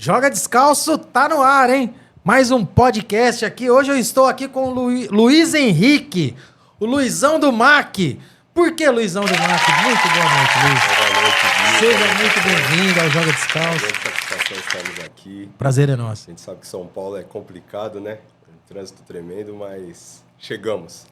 Joga Descalço tá no ar, hein? Mais um podcast aqui. Hoje eu estou aqui com o Luiz Henrique, o Luizão do MAC. Por que Luizão do MAC? Muito boa noite, Luiz. Boa noite, Gui. Seja muito bem-vindo ao Joga Descalço. Grande satisfação estarmos aqui. Prazer é nosso. A gente sabe que São Paulo é complicado, né? Um trânsito tremendo, mas chegamos.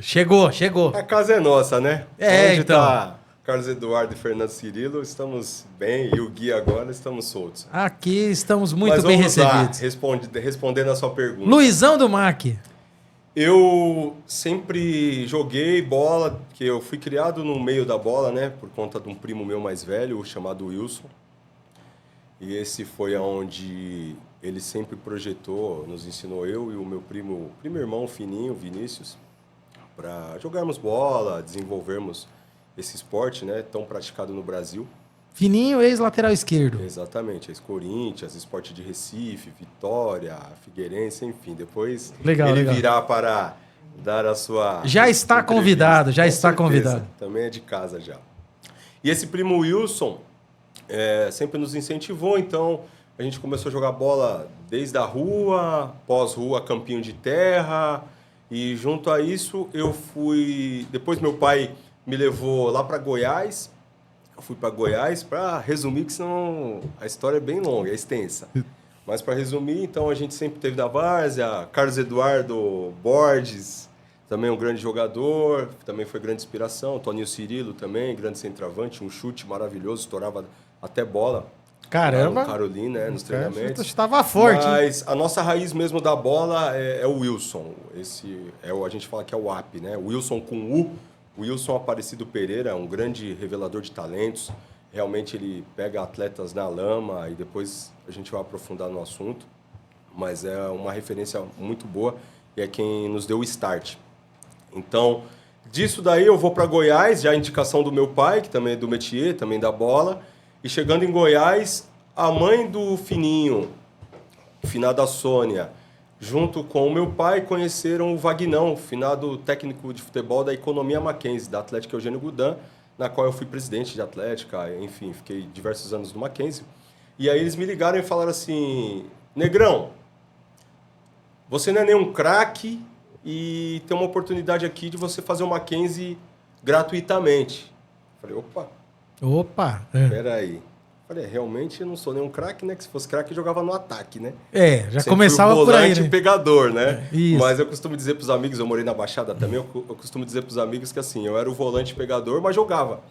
Chegou. A casa é nossa, né? É, Onde então. tá Carlos Eduardo e Fernando Cirilo, estamos bem. E o Gui agora, estamos soltos. Aqui estamos muito Mas bem vamos lá, recebidos. respondendo a sua pergunta. Luizão do MAC. Eu sempre joguei bola, que eu fui criado no meio da bola, né? Por conta de um primo meu mais velho, chamado Wilson. E esse foi aonde ele sempre projetou, nos ensinou eu e o meu primo irmão fininho, Vinícius, para jogarmos bola, desenvolvermos esse esporte, né? Tão praticado no Brasil. Fininho, ex-lateral esquerdo. Exatamente, ex-Corinthians, Sport de Recife, Vitória, Figueirense, enfim. Depois Legal. virá para dar a sua... Já está entrevista. convidado, já Com está certeza, convidado. Também é de casa já. E esse primo Wilson sempre nos incentivou, então a gente começou a jogar bola desde a rua, pós-rua, campinho de terra, e junto a isso eu fui... Depois meu pai me levou lá para Goiás. Eu fui para Goiás, para resumir, que senão a história é bem longa, é extensa. Mas para resumir, então a gente sempre teve da várzea, Carlos Eduardo Borges, também um grande jogador, também foi grande inspiração, Toninho Cirilo também, grande centroavante, um chute maravilhoso, estourava até bola. Caramba. Lá no Carolina, nos treinamentos. Estava forte. Mas a nossa raiz mesmo da bola é o Wilson. A gente fala que é o AP, né? O Wilson com U. O Wilson Aparecido Pereira é um grande revelador de talentos. Realmente ele pega atletas na lama e depois a gente vai aprofundar no assunto. Mas é uma referência muito boa e é quem nos deu o start. Então, disso daí eu vou para Goiás, já a indicação do meu pai, que também é do métier, também da bola. E chegando em Goiás, a mãe do Fininho, finada Sônia, junto com o meu pai, conheceram o Vagnão, finado técnico de futebol da Economia Mackenzie, da Atlética Eugênio Goudin, na qual eu fui presidente de Atlética, enfim, fiquei diversos anos no Mackenzie. E aí eles me ligaram e falaram assim, Negrão, você não é nenhum craque e tem uma oportunidade aqui de você fazer o Mackenzie gratuitamente. Eu falei, Opa. peraí. Falei, realmente eu não sou nenhum craque, né? Que se fosse craque eu jogava no ataque, né? Já Sempre começava o por aí, volante né? pegador, né? Isso. Mas eu costumo dizer pros amigos, eu morei na Baixada também, eu costumo dizer pros amigos que assim, eu era o volante pegador, mas jogava.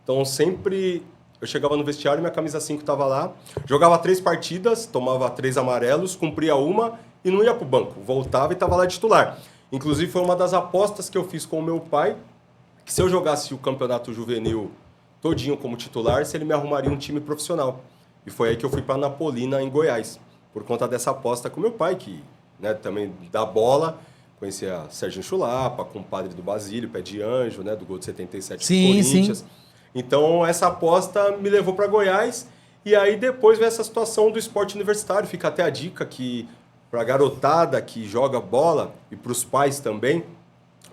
Então sempre eu chegava no vestiário, minha camisa 5 tava lá, jogava 3 partidas, tomava 3 amarelos, cumpria uma e não ia pro banco. Voltava e tava lá de titular. Inclusive foi uma das apostas que eu fiz com o meu pai, que se eu jogasse o campeonato juvenil todinho como titular, se ele me arrumaria um time profissional. E foi aí que eu fui para Napolina, em Goiás, por conta dessa aposta com meu pai, que também da bola, conhecia Serginho Chulapa, compadre do Basílio, Pé de Anjo, do gol de 77 do Corinthians. Sim. Então, essa aposta me levou para Goiás, e aí depois veio essa situação do esporte universitário. Fica até a dica que, para a garotada que joga bola, e para os pais também,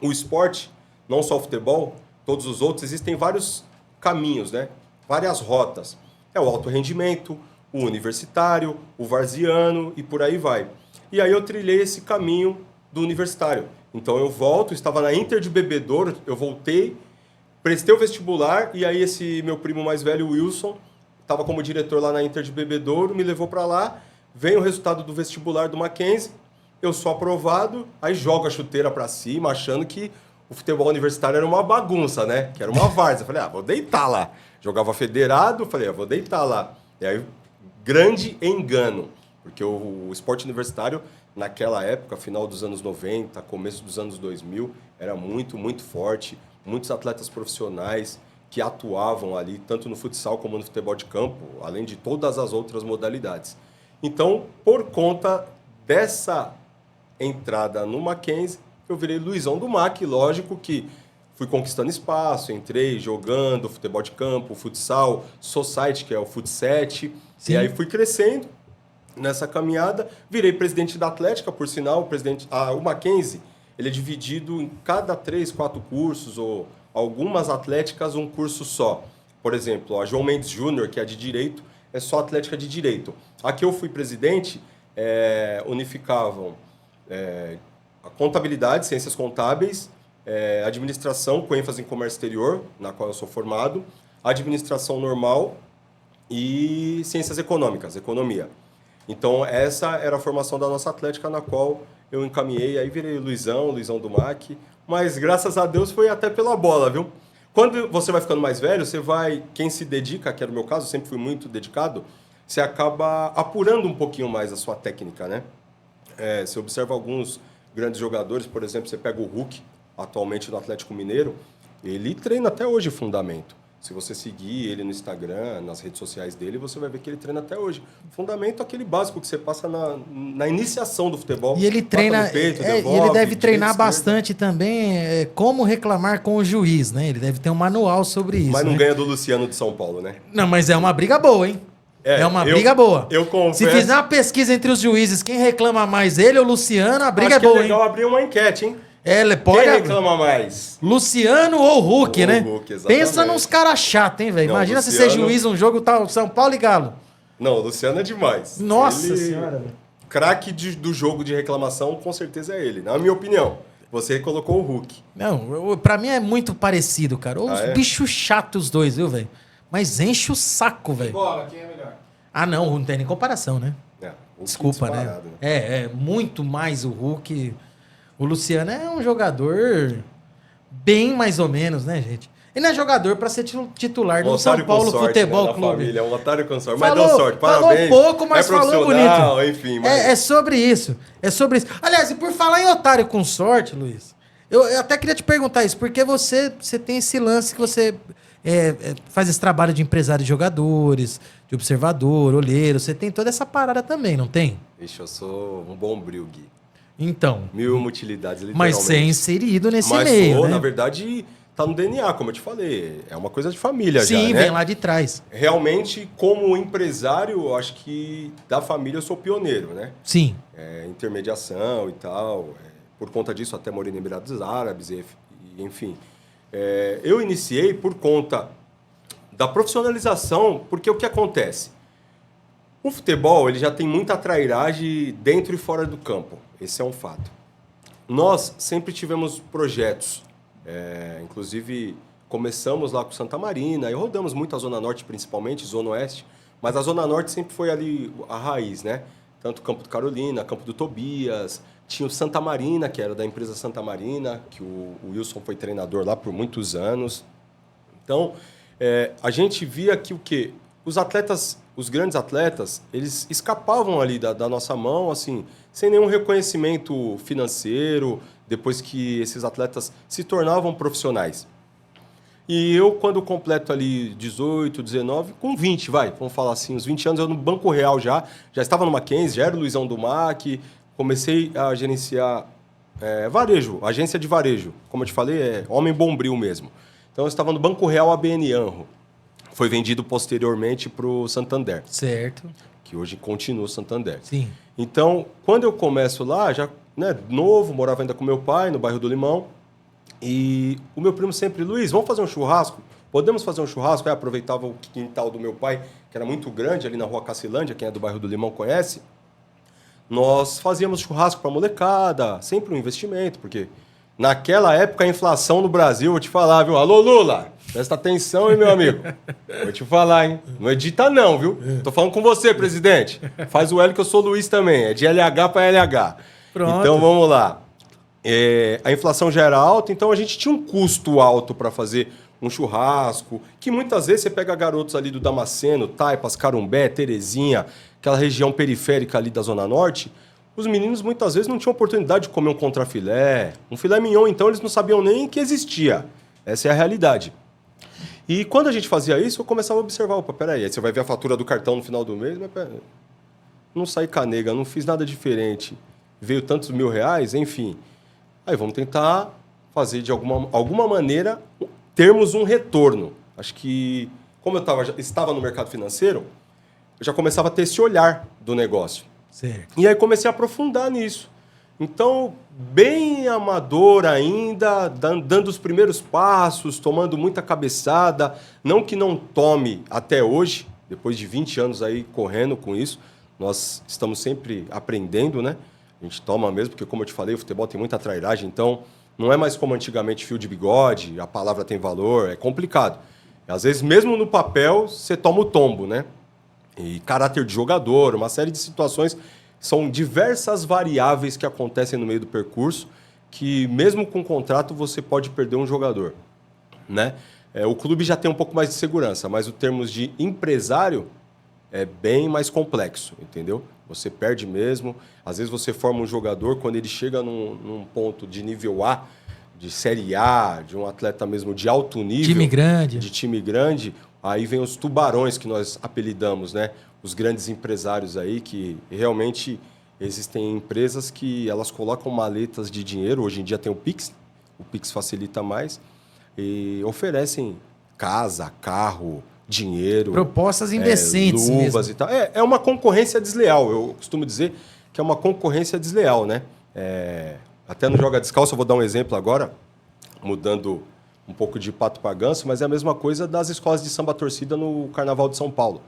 o esporte, não só o futebol, todos os outros, existem vários caminhos, várias rotas. É o alto rendimento, o universitário, o varziano e por aí vai. E aí eu trilhei esse caminho do universitário. Então eu estava na Inter de Bebedouro, eu voltei, prestei o vestibular e aí esse meu primo mais velho, Wilson, estava como diretor lá na Inter de Bebedouro, me levou para lá, vem o resultado do vestibular do Mackenzie, eu sou aprovado, aí jogo a chuteira para cima, achando que o futebol universitário era uma bagunça, que era uma várzea. Falei, vou deitar lá. Jogava federado, falei, vou deitar lá. E aí, grande engano, porque o esporte universitário, naquela época, final dos anos 90, começo dos anos 2000, era muito, muito forte. Muitos atletas profissionais que atuavam ali, tanto no futsal como no futebol de campo, além de todas as outras modalidades. Então, por conta dessa entrada no Mackenzie, eu virei Luizão do MAC, lógico que fui conquistando espaço, entrei jogando futebol de campo, futsal, society, que é o futset, e aí fui crescendo nessa caminhada, virei presidente da Atlética, por sinal, o Mackenzie, ele é dividido em cada 3, 4 cursos, ou algumas atléticas um curso só. Por exemplo, a João Mendes Júnior, que é de Direito, é só Atlética de Direito. Aqui eu fui presidente, unificavam a contabilidade, ciências contábeis, administração com ênfase em comércio exterior, na qual eu sou formado, administração normal e ciências econômicas, economia. Então, essa era a formação da nossa Atlética, na qual eu encaminhei, aí virei Luizão do MAC, mas graças a Deus foi até pela bola, viu? Quando você vai ficando mais velho, quem se dedica, que era o meu caso, eu sempre fui muito dedicado, você acaba apurando um pouquinho mais a sua técnica, né? Você observa alguns grandes jogadores, por exemplo, você pega o Hulk, atualmente no Atlético Mineiro, ele treina até hoje fundamento. Se você seguir ele no Instagram, nas redes sociais dele, você vai ver que ele treina até hoje. Fundamento é aquele básico que você passa na iniciação do futebol. E ele treina, peito, devolve, ele deve treinar bastante também como reclamar com o juiz, né? Ele deve ter um manual sobre isso. Mas não né? ganha do Luciano de São Paulo, né? Não, mas é uma briga boa, hein? É uma briga boa. Eu confesso. Se fizer uma pesquisa entre os juízes, quem reclama mais, ele ou o Luciano, a briga Acho é boa, que é legal hein? abrir uma enquete, hein? Pode. Quem reclama mais? Luciano ou Hulk, Ou né? Hulk, exatamente. Pensa nos caras chatos, hein, velho? Não, Imagina Luciano... se ser juiz um jogo tal, São Paulo e Galo. Não, o Luciano é demais. Nossa senhora, velho. Craque do jogo de reclamação, com certeza é ele, na minha opinião. Você colocou o Hulk. Não, pra mim é muito parecido, cara. Os bichos chatos os dois, viu, velho? Mas enche o saco, velho. Bola, quem é melhor? Ah, não tem nem comparação, né? Desculpa, né? Né? É muito mais o Hulk. O Luciano é um jogador bem mais ou menos, né, gente? Ele não é jogador pra ser titular do São Paulo Futebol Clube. Família, é um otário com sorte. Falou, mas deu sorte, parabéns. Falou pouco, mas falou bonito. Enfim, mas... É sobre isso. É sobre isso. Aliás, e por falar em otário com sorte, Luiz, eu até queria te perguntar isso, porque você tem esse lance que você faz esse trabalho de empresário de jogadores, de observador, olheiro, você tem toda essa parada também, não tem? Ixi, eu sou um bom bril, Gui. Então. Mil utilidades, literalmente. Mas você é inserido nesse meio, né? Na verdade, tá no DNA, como eu te falei. É uma coisa de família já, Sim, né? vem lá de trás. Realmente, como empresário, eu acho que da família eu sou pioneiro, né? Sim. Intermediação e tal. Por conta disso, até morei em Emirados Árabes, enfim. Eu iniciei por conta da profissionalização, porque o que acontece? O futebol ele já tem muita trairagem dentro e fora do campo. Esse é um fato. Nós sempre tivemos projetos. Inclusive, começamos lá com Santa Marina e rodamos muito a Zona Norte, principalmente, Zona Oeste. Mas a Zona Norte sempre foi ali a raiz, né? Tanto Campo do Carolina, Campo do Tobias. Tinha o Santa Marina, que era da empresa Santa Marina, que o Wilson foi treinador lá por muitos anos. Então, a gente via que o quê? Os atletas, os grandes atletas, eles escapavam ali da nossa mão, assim, sem nenhum reconhecimento financeiro, depois que esses atletas se tornavam profissionais. E eu, quando completo ali 18, 19, com 20, vamos falar assim, uns 20 anos, eu no Banco Real já estava no Mackenzie, já era o Luizão do MAC, comecei a gerenciar varejo, agência de varejo. Como eu te falei, homem bombril mesmo. Então, eu estava no Banco Real ABN AMRO. Foi vendido posteriormente para o Santander. Certo. Que hoje continua o Santander. Sim. Então, quando eu começo lá, já novo, morava ainda com meu pai, no bairro do Limão. E o meu primo sempre, Luiz, vamos fazer um churrasco? Podemos fazer um churrasco? Aí aproveitava o quintal do meu pai, que era muito grande, ali na rua Cacilândia, quem é do bairro do Limão conhece. Nós fazíamos churrasco para molecada, sempre um investimento, porque naquela época a inflação no Brasil, vou te falar, viu? Alô, Lula, presta atenção, hein, meu amigo? Vou te falar, hein? Não edita não, viu? Tô falando com você, presidente. Faz o L que eu sou Luiz também, é de LH para LH. Pronto. Então, vamos lá. A inflação já era alta, então a gente tinha um custo alto para fazer um churrasco, que muitas vezes você pega garotos ali do Damasceno, Taipas, Carumbé, Terezinha, aquela região periférica ali da Zona Norte, os meninos muitas vezes não tinham oportunidade de comer um contrafilé, um filé mignon, então eles não sabiam nem que existia. Essa é a realidade. E quando a gente fazia isso, eu começava a observar, opa, peraí, aí você vai ver a fatura do cartão no final do mês, mas peraí, não saí canega, não fiz nada diferente, veio tantos R$1.000, enfim. Aí vamos tentar fazer de alguma maneira termos um retorno. Acho que, como eu estava no mercado financeiro, eu já começava a ter esse olhar do negócio. Certo. E aí comecei a aprofundar nisso. Então, bem amador ainda, dando os primeiros passos, tomando muita cabeçada. Não que não tome até hoje, depois de 20 anos aí correndo com isso, nós estamos sempre aprendendo, né? A gente toma mesmo, porque como eu te falei, o futebol tem muita trairagem, então não é mais como antigamente fio de bigode, a palavra tem valor, é complicado. Às vezes, mesmo no papel, você toma o tombo, né? E caráter de jogador, uma série de situações, são diversas variáveis que acontecem no meio do percurso, que mesmo com contrato você pode perder um jogador, né? O clube já tem um pouco mais de segurança, mas o termos de empresário é bem mais complexo, entendeu? Você perde mesmo. Às vezes você forma um jogador, quando ele chega num ponto de nível A, de Série A, de um atleta mesmo de alto nível... De time grande, aí vem os tubarões que nós apelidamos, né? Os grandes empresários aí, que realmente existem empresas que elas colocam maletas de dinheiro. Hoje em dia tem o Pix facilita mais, e oferecem casa, carro, dinheiro, propostas indecentes luvas mesmo. E tal. É uma concorrência desleal. Eu costumo dizer que é uma concorrência desleal, né? Até no Joga Descalço, eu vou dar um exemplo agora, mudando um pouco de pato para ganso, mas é a mesma coisa das escolas de samba torcida no Carnaval de São Paulo.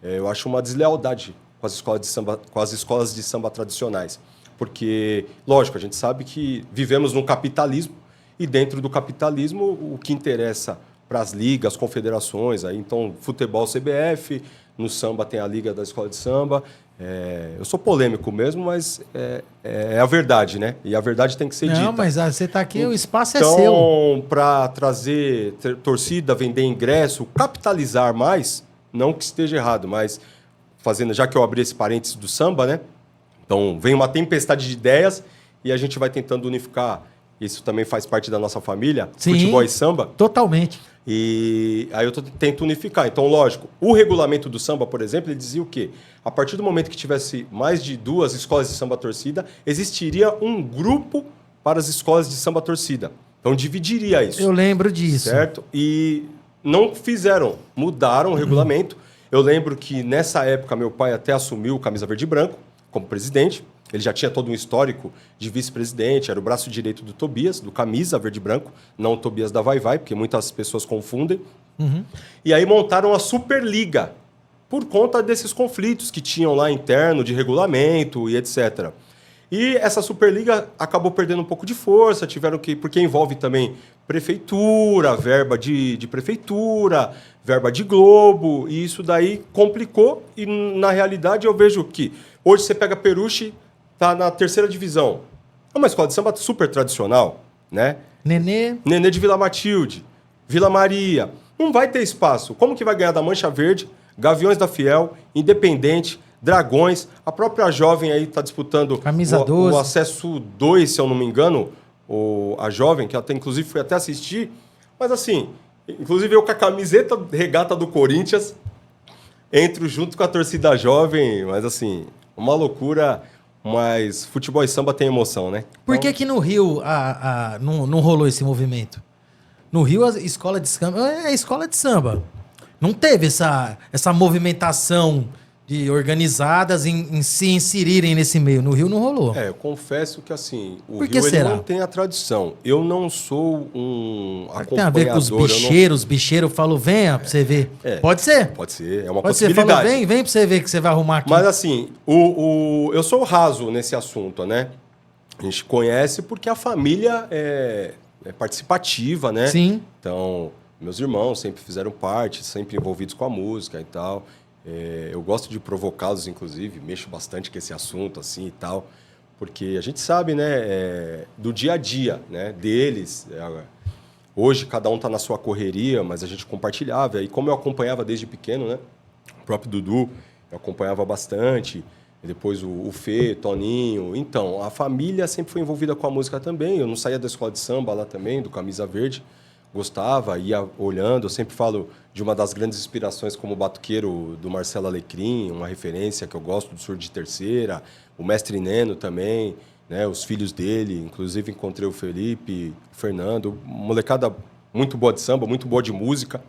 Eu acho uma deslealdade com as escolas de samba tradicionais. Porque, lógico, a gente sabe que vivemos num capitalismo, e dentro do capitalismo, o que interessa para as ligas, confederações, aí, então, futebol CBF, no samba tem a Liga da Escola de Samba. Eu sou polêmico mesmo, mas é a verdade, né? E a verdade tem que ser dita. Não, mas você está aqui, o espaço é seu. Então, para trazer torcida, vender ingresso, capitalizar mais, não que esteja errado, mas fazendo, já que eu abri esse parênteses do samba, né? Então, vem uma tempestade de ideias e a gente vai tentando unificar. Isso também faz parte da nossa família, sim, futebol e samba. Totalmente. E aí eu tento unificar. Então, lógico, o regulamento do samba, por exemplo, ele dizia o quê? A partir do momento que tivesse mais de 2 escolas de samba torcida, existiria um grupo para as escolas de samba torcida. Então, dividiria isso. Eu lembro disso. Certo? E não fizeram, mudaram o regulamento. Eu lembro que nessa época meu pai até assumiu o Camisa Verde e Branco como presidente. Ele já tinha todo um histórico de vice-presidente, era o braço direito do Tobias, do Camisa Verde e Branco, não o Tobias da Vai Vai, porque muitas pessoas confundem. E aí montaram a Superliga, por conta desses conflitos que tinham lá interno, de regulamento e etc. E essa Superliga acabou perdendo um pouco de força, tiveram que, porque envolve também prefeitura, verba de prefeitura, verba de Globo, e isso daí complicou. E na realidade eu vejo que hoje você pega Peruche, está na 3ª divisão. É uma escola de samba super tradicional, né? Nenê de Vila Matilde, Vila Maria. Não vai ter espaço. Como que vai ganhar da Mancha Verde, Gaviões da Fiel, Independente, Dragões? A própria Jovem aí está disputando o acesso 2, se eu não me engano, a Jovem, que até inclusive fui até assistir. Mas assim, inclusive eu com a camiseta regata do Corinthians, entro junto com a torcida jovem, mas assim, uma loucura. Mas futebol e samba tem emoção, né? Por que no Rio não rolou esse movimento? No Rio, a escola de samba é escola de samba. Não teve essa movimentação de organizadas em se inserirem nesse meio. No Rio não rolou. Eu confesso que assim, o Por que Rio será? Ele não tem a tradição. Eu não sou um acompanhador. Tem a ver com os bicheiros. Os bicheiros falam, venha pra você ver. Pode ser? Pode ser, é uma Pode possibilidade. Ser, vem pra você ver que você vai arrumar aqui. Mas assim, eu sou raso nesse assunto, né? A gente conhece porque a família é participativa, né? Sim. Então, meus irmãos sempre fizeram parte, sempre envolvidos com a música e tal. Eu gosto de provocá-los, inclusive, mexo bastante com esse assunto, assim, e tal, porque a gente sabe, né, do dia a dia, né, deles. Hoje, cada um está na sua correria, mas a gente compartilhava. E como eu acompanhava desde pequeno, né, o próprio Dudu, eu acompanhava bastante, e depois o Fê, Toninho. Então, a família sempre foi envolvida com a música também. Eu não saía da escola de samba lá também, do Camisa Verde. Gostava, ia olhando. Eu sempre falo de uma das grandes inspirações como o Batuqueiro do Marcelo Alecrim, uma referência que eu gosto do Surdo de Terceira, o Mestre Neno também, né, os filhos dele, inclusive encontrei o Felipe, o Fernando, molecada muito boa de samba, muito boa de música.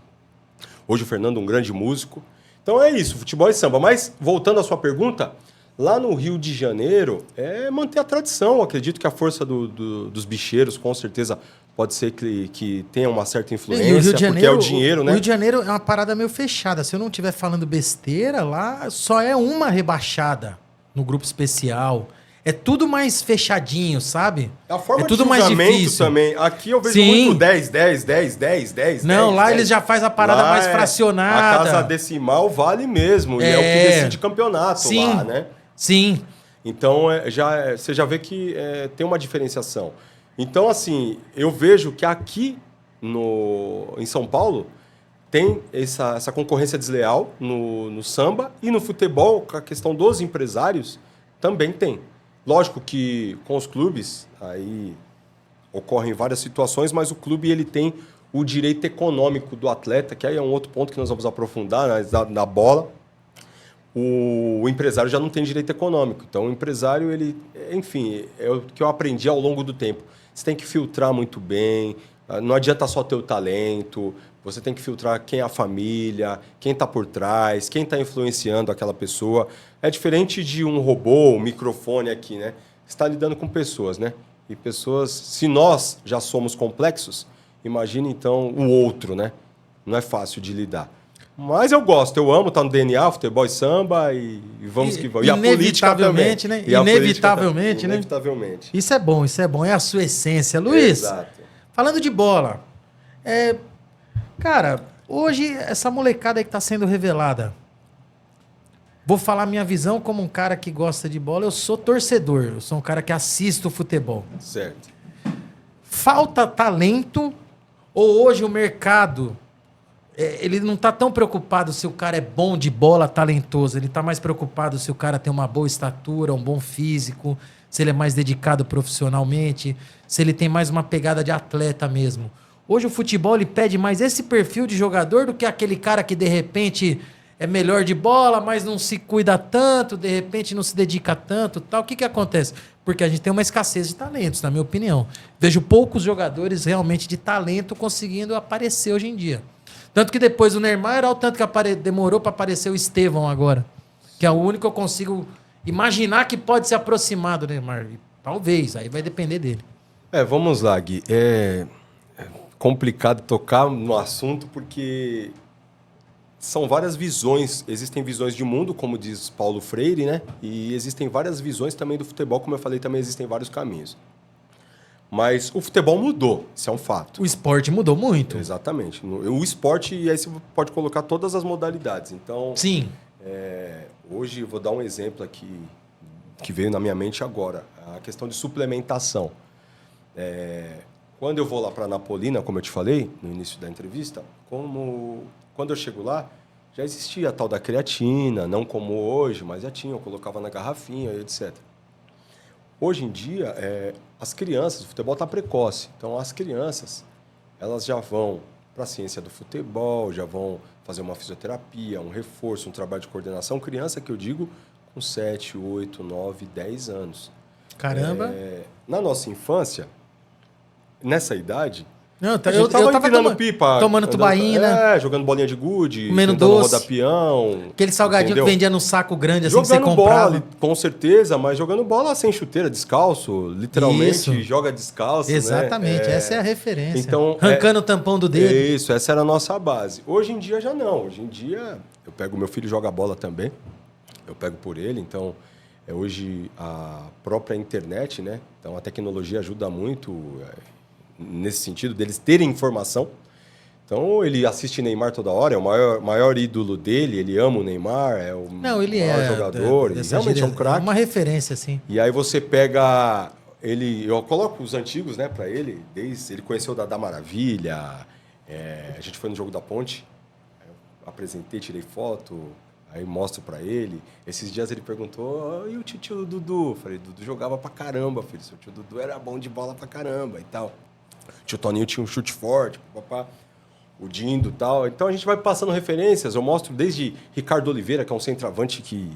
Hoje o Fernando é um grande músico. Então é isso, futebol e samba. Mas, voltando à sua pergunta, Lá no Rio de Janeiro, é manter a tradição. Eu acredito que a força dos bicheiros, com certeza, pode ser que tenha uma certa influência, E o Rio de Janeiro, porque é o dinheiro, né? O Rio de Janeiro é uma parada meio fechada. Se eu não estiver falando besteira, lá só é uma rebaixada no grupo especial. É tudo mais fechadinho, sabe? A forma é tudo de mais julgamento difícil. também. Aqui eu vejo Sim. muito 10, 10, 10, 10, 10, Não, 10, lá 10. eles já fazem a parada Lá mais fracionada. A casa decimal vale mesmo. E é o que decide campeonato Sim. lá, né? Sim. Então, você já vê que tem uma diferenciação. Então, assim, eu vejo que aqui em São Paulo tem essa concorrência desleal no samba e no futebol, com a questão dos empresários, também tem. Lógico que com os clubes, aí ocorrem várias situações, mas o clube ele tem o direito econômico do atleta, que aí é um outro ponto que nós vamos aprofundar na bola. O empresário já não tem direito econômico. Então, o empresário, ele, enfim, é o que eu aprendi ao longo do tempo. Você tem que filtrar muito bem, não adianta só ter o talento, você tem que filtrar quem é a família, quem está por trás, quem está influenciando aquela pessoa. É diferente de um robô, um microfone aqui, né? Você está lidando com pessoas, né? E pessoas, se nós já somos complexos, imagine então o outro, né? Não é fácil de lidar. Mas eu gosto, eu amo, tá no DNA, futebol e samba e vamos que vamos. E a política também. Né? E a Inevitavelmente, né? Inevitavelmente. Isso é bom, é a sua essência. Luiz, Exato. falando de bola, cara, hoje essa molecada aí que tá sendo revelada, vou falar minha visão como um cara que gosta de bola, eu sou torcedor, eu sou um cara que assisto futebol. Certo. Falta talento ou hoje o mercado... ele não está tão preocupado se o cara é bom de bola, talentoso. Ele está mais preocupado se o cara tem uma boa estatura, um bom físico, se ele é mais dedicado profissionalmente, se ele tem mais uma pegada de atleta mesmo. Hoje o futebol ele pede mais esse perfil de jogador do que aquele cara que de repente é melhor de bola, mas não se cuida tanto, de repente não se dedica tanto, tal. O que acontece? Porque a gente tem uma escassez de talentos, na minha opinião. Vejo poucos jogadores realmente de talento conseguindo aparecer hoje em dia. Tanto que depois o Neymar, olha o tanto que demorou para aparecer o Estevão agora. Que é o único que eu consigo imaginar que pode se aproximar do Neymar. Talvez, aí vai depender dele. Vamos lá, Gui. É complicado tocar no assunto porque são várias visões. Existem visões de mundo, como diz Paulo Freire, né? E existem várias visões também do futebol. Como eu falei, também existem vários caminhos. Mas o futebol mudou, isso é um fato. O esporte mudou muito. Exatamente. O esporte, e aí você pode colocar todas as modalidades. Então, sim. Hoje eu vou dar um exemplo aqui que veio na minha mente agora. A questão de suplementação. Quando eu vou lá para Napolina, como eu te falei no início da entrevista, quando eu chego lá, já existia a tal da creatina, não como hoje, mas já tinha, eu colocava na garrafinha, etc. Hoje em dia, as crianças, o futebol está precoce, então as crianças elas já vão para a ciência do futebol, já vão fazer uma fisioterapia, um reforço, um trabalho de coordenação. Criança que eu digo com 7, 8, 9, 10 anos. Caramba! Na nossa infância, nessa idade... Não, eu tava empinando pipa, tomando tubaína, jogando bolinha de gude, comendo doce, rodapião. Aquele salgadinho, entendeu? Que vendia no saco grande, assim, jogando que você comprava. Bola, com certeza, mas jogando bola sem chuteira, descalço, literalmente. Isso. Joga descalço. Exatamente, né? Essa é a referência. Então, arrancando o tampão do dedo. Isso, essa era a nossa base. Hoje em dia já não. Hoje em dia, eu pego meu filho joga bola também. Eu pego por ele, então hoje a própria internet, né? Então a tecnologia ajuda muito nesse sentido deles terem informação. Então ele assiste Neymar toda hora, é o maior ídolo dele, ele ama o Neymar, é o maior jogador, ele realmente é um craque. É uma referência, assim. E aí você pega ele, eu coloco os antigos, né, para ele, desde ele conheceu o Dadá Maravilha, a gente foi no Jogo da Ponte, eu apresentei, tirei foto, aí mostro para ele. Esses dias ele perguntou, e o tio Dudu? Falei, Dudu jogava pra caramba, filho, seu tio Dudu era bom de bola pra caramba e tal. O tio Toninho tinha um chute forte, papá. O Dindo e tal. Então a gente vai passando referências. Eu mostro desde Ricardo Oliveira, que é um centroavante que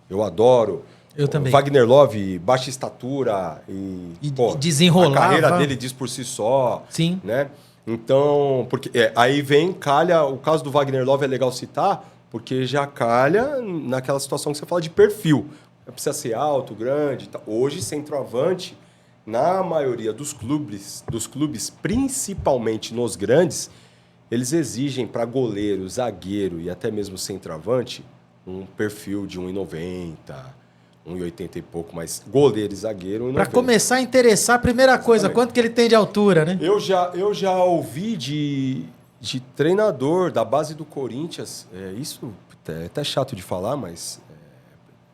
eu adoro. Eu também. Wagner Love, baixa estatura e desenrolava. A carreira dele diz por si só. Sim. Né? Então, porque aí calha, o caso do Wagner Love é legal citar, porque já calha naquela situação que você fala de perfil. precisa ser alto, grande e tal. Hoje, centroavante, na maioria dos clubes, principalmente nos grandes, eles exigem para goleiro, zagueiro e até mesmo centroavante um perfil de 1,90, 1,80 e pouco, mas goleiro e zagueiro 1,90. Para começar a interessar, a primeira coisa, quanto que ele tem de altura, né? Eu já ouvi de treinador da base do Corinthians, isso é até chato de falar, mas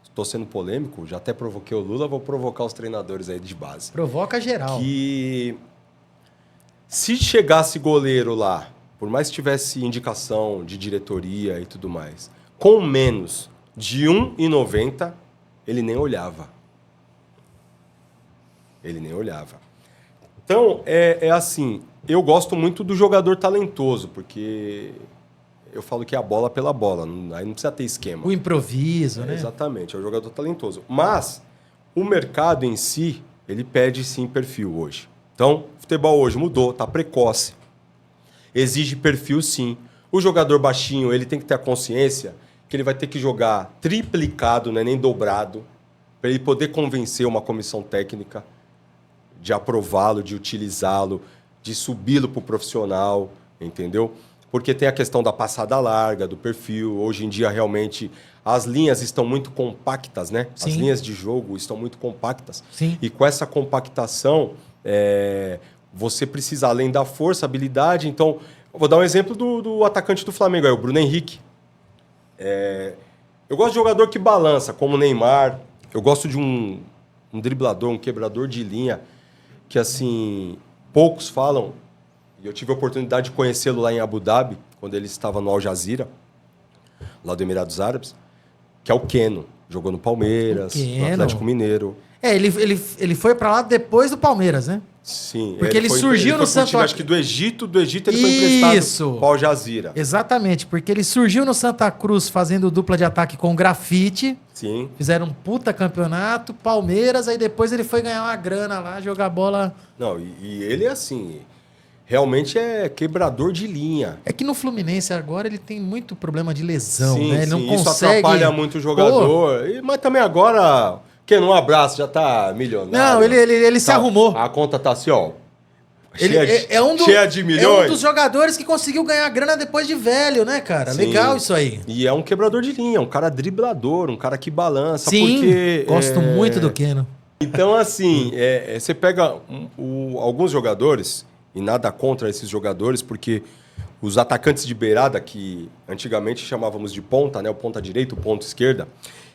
estou sendo polêmico, já até provoquei o Lula, vou provocar os treinadores aí de base. Provoca geral. Que se chegasse goleiro lá, por mais que tivesse indicação de diretoria e tudo mais, com menos de 1,90, ele nem olhava. Ele nem olhava. Então, é assim, eu gosto muito do jogador talentoso, porque eu falo que é a bola pela bola, aí não precisa ter esquema. O improviso, né? Exatamente, é o jogador talentoso. Mas o mercado em si, ele pede sim perfil hoje. Então, o futebol hoje mudou, está precoce. Exige perfil sim. O jogador baixinho, ele tem que ter a consciência que ele vai ter que jogar triplicado, não é nem dobrado, para ele poder convencer uma comissão técnica de aprová-lo, de utilizá-lo, de subi-lo para o profissional, entendeu? Porque tem a questão da passada larga, do perfil. Hoje em dia, realmente, as linhas estão muito compactas, né? Sim. As linhas de jogo estão muito compactas. Sim. E com essa compactação, você precisa, além da força, habilidade. Então, eu vou dar um exemplo do atacante do Flamengo, o Bruno Henrique. Eu gosto de jogador que balança, como o Neymar. Eu gosto de um driblador, um quebrador de linha, que, assim, poucos falam. E eu tive a oportunidade de conhecê-lo lá em Abu Dhabi, quando ele estava no Al Jazeera, lá do Emirados Árabes, que é o Keno. Jogou no Palmeiras, no Atlético Mineiro. Ele foi para lá depois do Palmeiras, né? Sim. Porque ele surgiu no Santa Cruz. Acho que do Egito ele foi emprestado para o Al Jazeera. Exatamente, porque ele surgiu no Santa Cruz fazendo dupla de ataque com grafite. Sim. Fizeram um puta campeonato, Palmeiras, aí depois ele foi ganhar uma grana lá, jogar bola. Não, e ele é assim, realmente é quebrador de linha. É que no Fluminense agora ele tem muito problema de lesão, sim, né? Ele não sim, consegue... isso atrapalha muito o jogador. Mas também agora, que no abraço já tá milionário. Não, ele se arrumou. A conta tá assim, ó. Ele cheia de milhões. É um dos jogadores que conseguiu ganhar grana depois de velho, né, cara? Sim. Legal isso aí. E é um quebrador de linha, um cara driblador, um cara que balança. Sim, porque, gosto muito do Keno. Então, assim, você pega alguns jogadores, e nada contra esses jogadores, porque os atacantes de beirada, que antigamente chamávamos de ponta, né, o ponta direita, o ponta esquerda,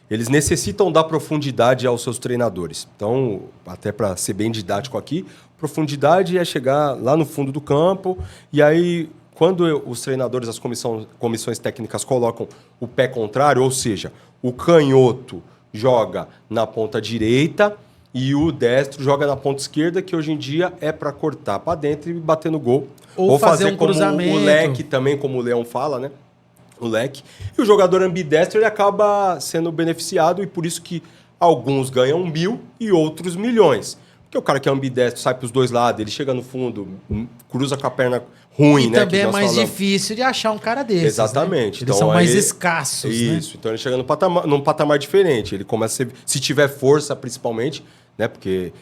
eles necessitam dar profundidade aos seus treinadores. Então, até para ser bem didático aqui, profundidade é chegar lá no fundo do campo, e aí, quando os treinadores, as comissões técnicas colocam o pé contrário, ou seja, o canhoto joga na ponta direita e o destro joga na ponta esquerda, que hoje em dia é para cortar para dentro e bater no gol. Ou fazer um como cruzamento. o leque também, como o Leão fala, né? O leque. E o jogador ambidestro ele acaba sendo beneficiado, e por isso que alguns ganham 1.000 e outros milhões. Porque o cara que é ambidestro sai para os dois lados, ele chega no fundo, cruza com a perna ruim, e né? também é mais difícil de achar um cara desses. Exatamente. Né? Eles são mais escassos. Isso. Né? Então ele chega num patamar diferente. Ele começa a se tiver força, principalmente, né? Porque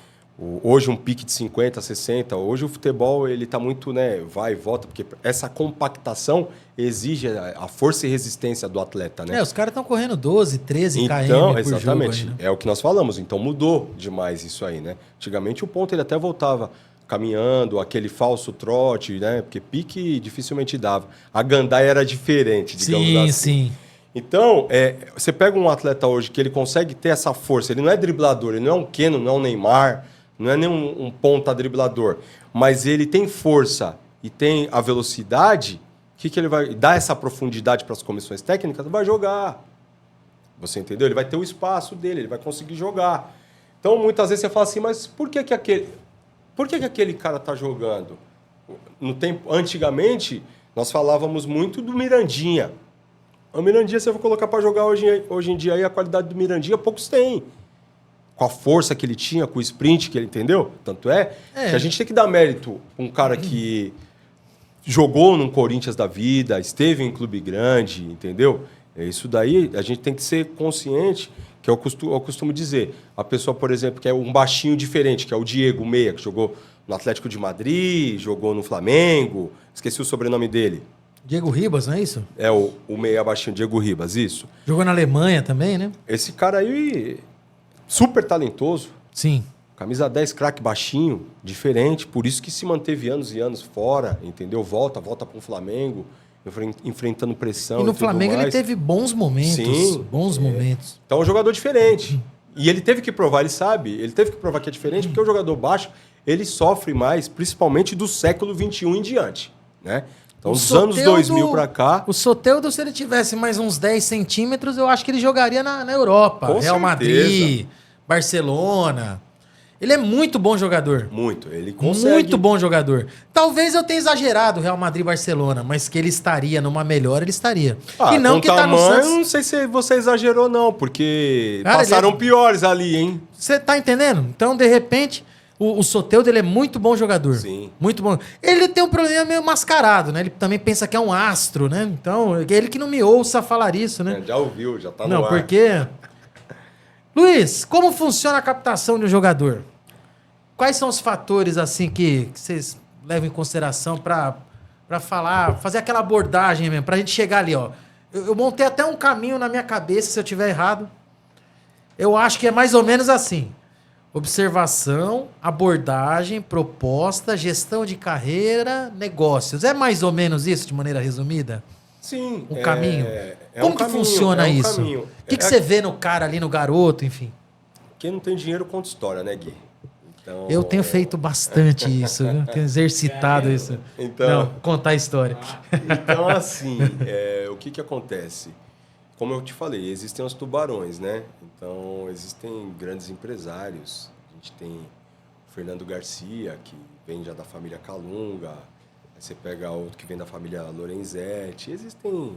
hoje um pique de 50, 60, hoje o futebol ele tá muito, né, vai e volta, porque essa compactação exige a força e resistência do atleta, né? Os caras estão correndo 12, 13 km por exatamente, jogo. Aí, né? É o que nós falamos, então mudou demais isso aí, né? Antigamente o ponto ele até voltava caminhando, aquele falso trote, né? Porque pique dificilmente dava. A gandaia era diferente, digamos assim. Sim. Então, você pega um atleta hoje que ele consegue ter essa força, ele não é driblador, ele não é um Keno, não é um Neymar, não é nem um ponta driblador, mas ele tem força e tem a velocidade, que ele vai dar essa profundidade para as comissões técnicas? Vai jogar. Você entendeu? Ele vai ter o espaço dele, ele vai conseguir jogar. Então, muitas vezes você fala assim, mas por que aquele cara está jogando? Antigamente, nós falávamos muito do Mirandinha. O Mirandinha, se eu for colocar para jogar hoje em dia, aí, a qualidade do Mirandinha, poucos têm. Com a força que ele tinha, com o sprint que ele entendeu. Tanto que a gente tem que dar mérito a um cara que jogou num Corinthians da vida, esteve em clube grande, entendeu? Isso daí, a gente tem que ser consciente Que eu costumo dizer. A pessoa, por exemplo, que é um baixinho diferente, que é o Diego Meia, que jogou no Atlético de Madrid, jogou no Flamengo. Esqueci o sobrenome dele. Diego Ribas, não é isso? É o meia baixinho, Diego Ribas, isso. Jogou na Alemanha também, né? Esse cara aí, super talentoso. Sim. Camisa 10, craque baixinho, diferente. Por isso que se manteve anos e anos fora, entendeu? Volta para o Flamengo, enfrentando pressão. E no Flamengo ele teve bons momentos. Sim, bons momentos. Então é um jogador diferente. E ele teve que provar, ele sabe, ele teve que provar que é diferente, porque o jogador baixo, ele sofre mais, principalmente do século XXI em diante, né? Então, dos anos 2000 para cá... O Soteldo, se ele tivesse mais uns 10 centímetros, eu acho que ele jogaria na Europa. Com Real certeza. Madrid, Barcelona. Ele é muito bom jogador. Muito. Ele consegue... Muito bom jogador. Talvez eu tenha exagerado Real Madrid e Barcelona, mas que ele estaria numa melhor, ele estaria. E não com que tá no tamanho, Santos. eu não sei se você exagerou, não, porque Cara, passaram piores ali, hein? Você tá entendendo? Então, de repente, o Soteldo, ele é muito bom jogador. Sim. Muito bom. Ele tem um problema meio mascarado, né? Ele também pensa que é um astro, né? Então, ele que não me ouça falar isso, né? Já ouviu, já tá no Não, ar. porque... Luiz, como funciona a captação de um jogador? Quais são os fatores, assim, que vocês levam em consideração para falar, fazer aquela abordagem mesmo, pra gente chegar ali, ó. Eu montei até um caminho na minha cabeça, se eu tiver errado. Eu acho que é mais ou menos assim. Observação, abordagem, proposta, gestão de carreira, negócios. É mais ou menos isso, de maneira resumida? Sim. Um caminho? Como um que caminho, funciona um isso? caminho. O que você vê no cara ali, no garoto, enfim? Quem não tem dinheiro conta história, né, Gui? Então... Eu tenho feito bastante isso, viu? Tenho exercitado isso. Então... Não, contar a história. Então, assim, o que acontece? Como eu te falei, existem os tubarões, né? Então, existem grandes empresários. A gente tem o Fernando Garcia, que vem já da família Calunga. Aí você pega outro que vem da família Lorenzetti. Existem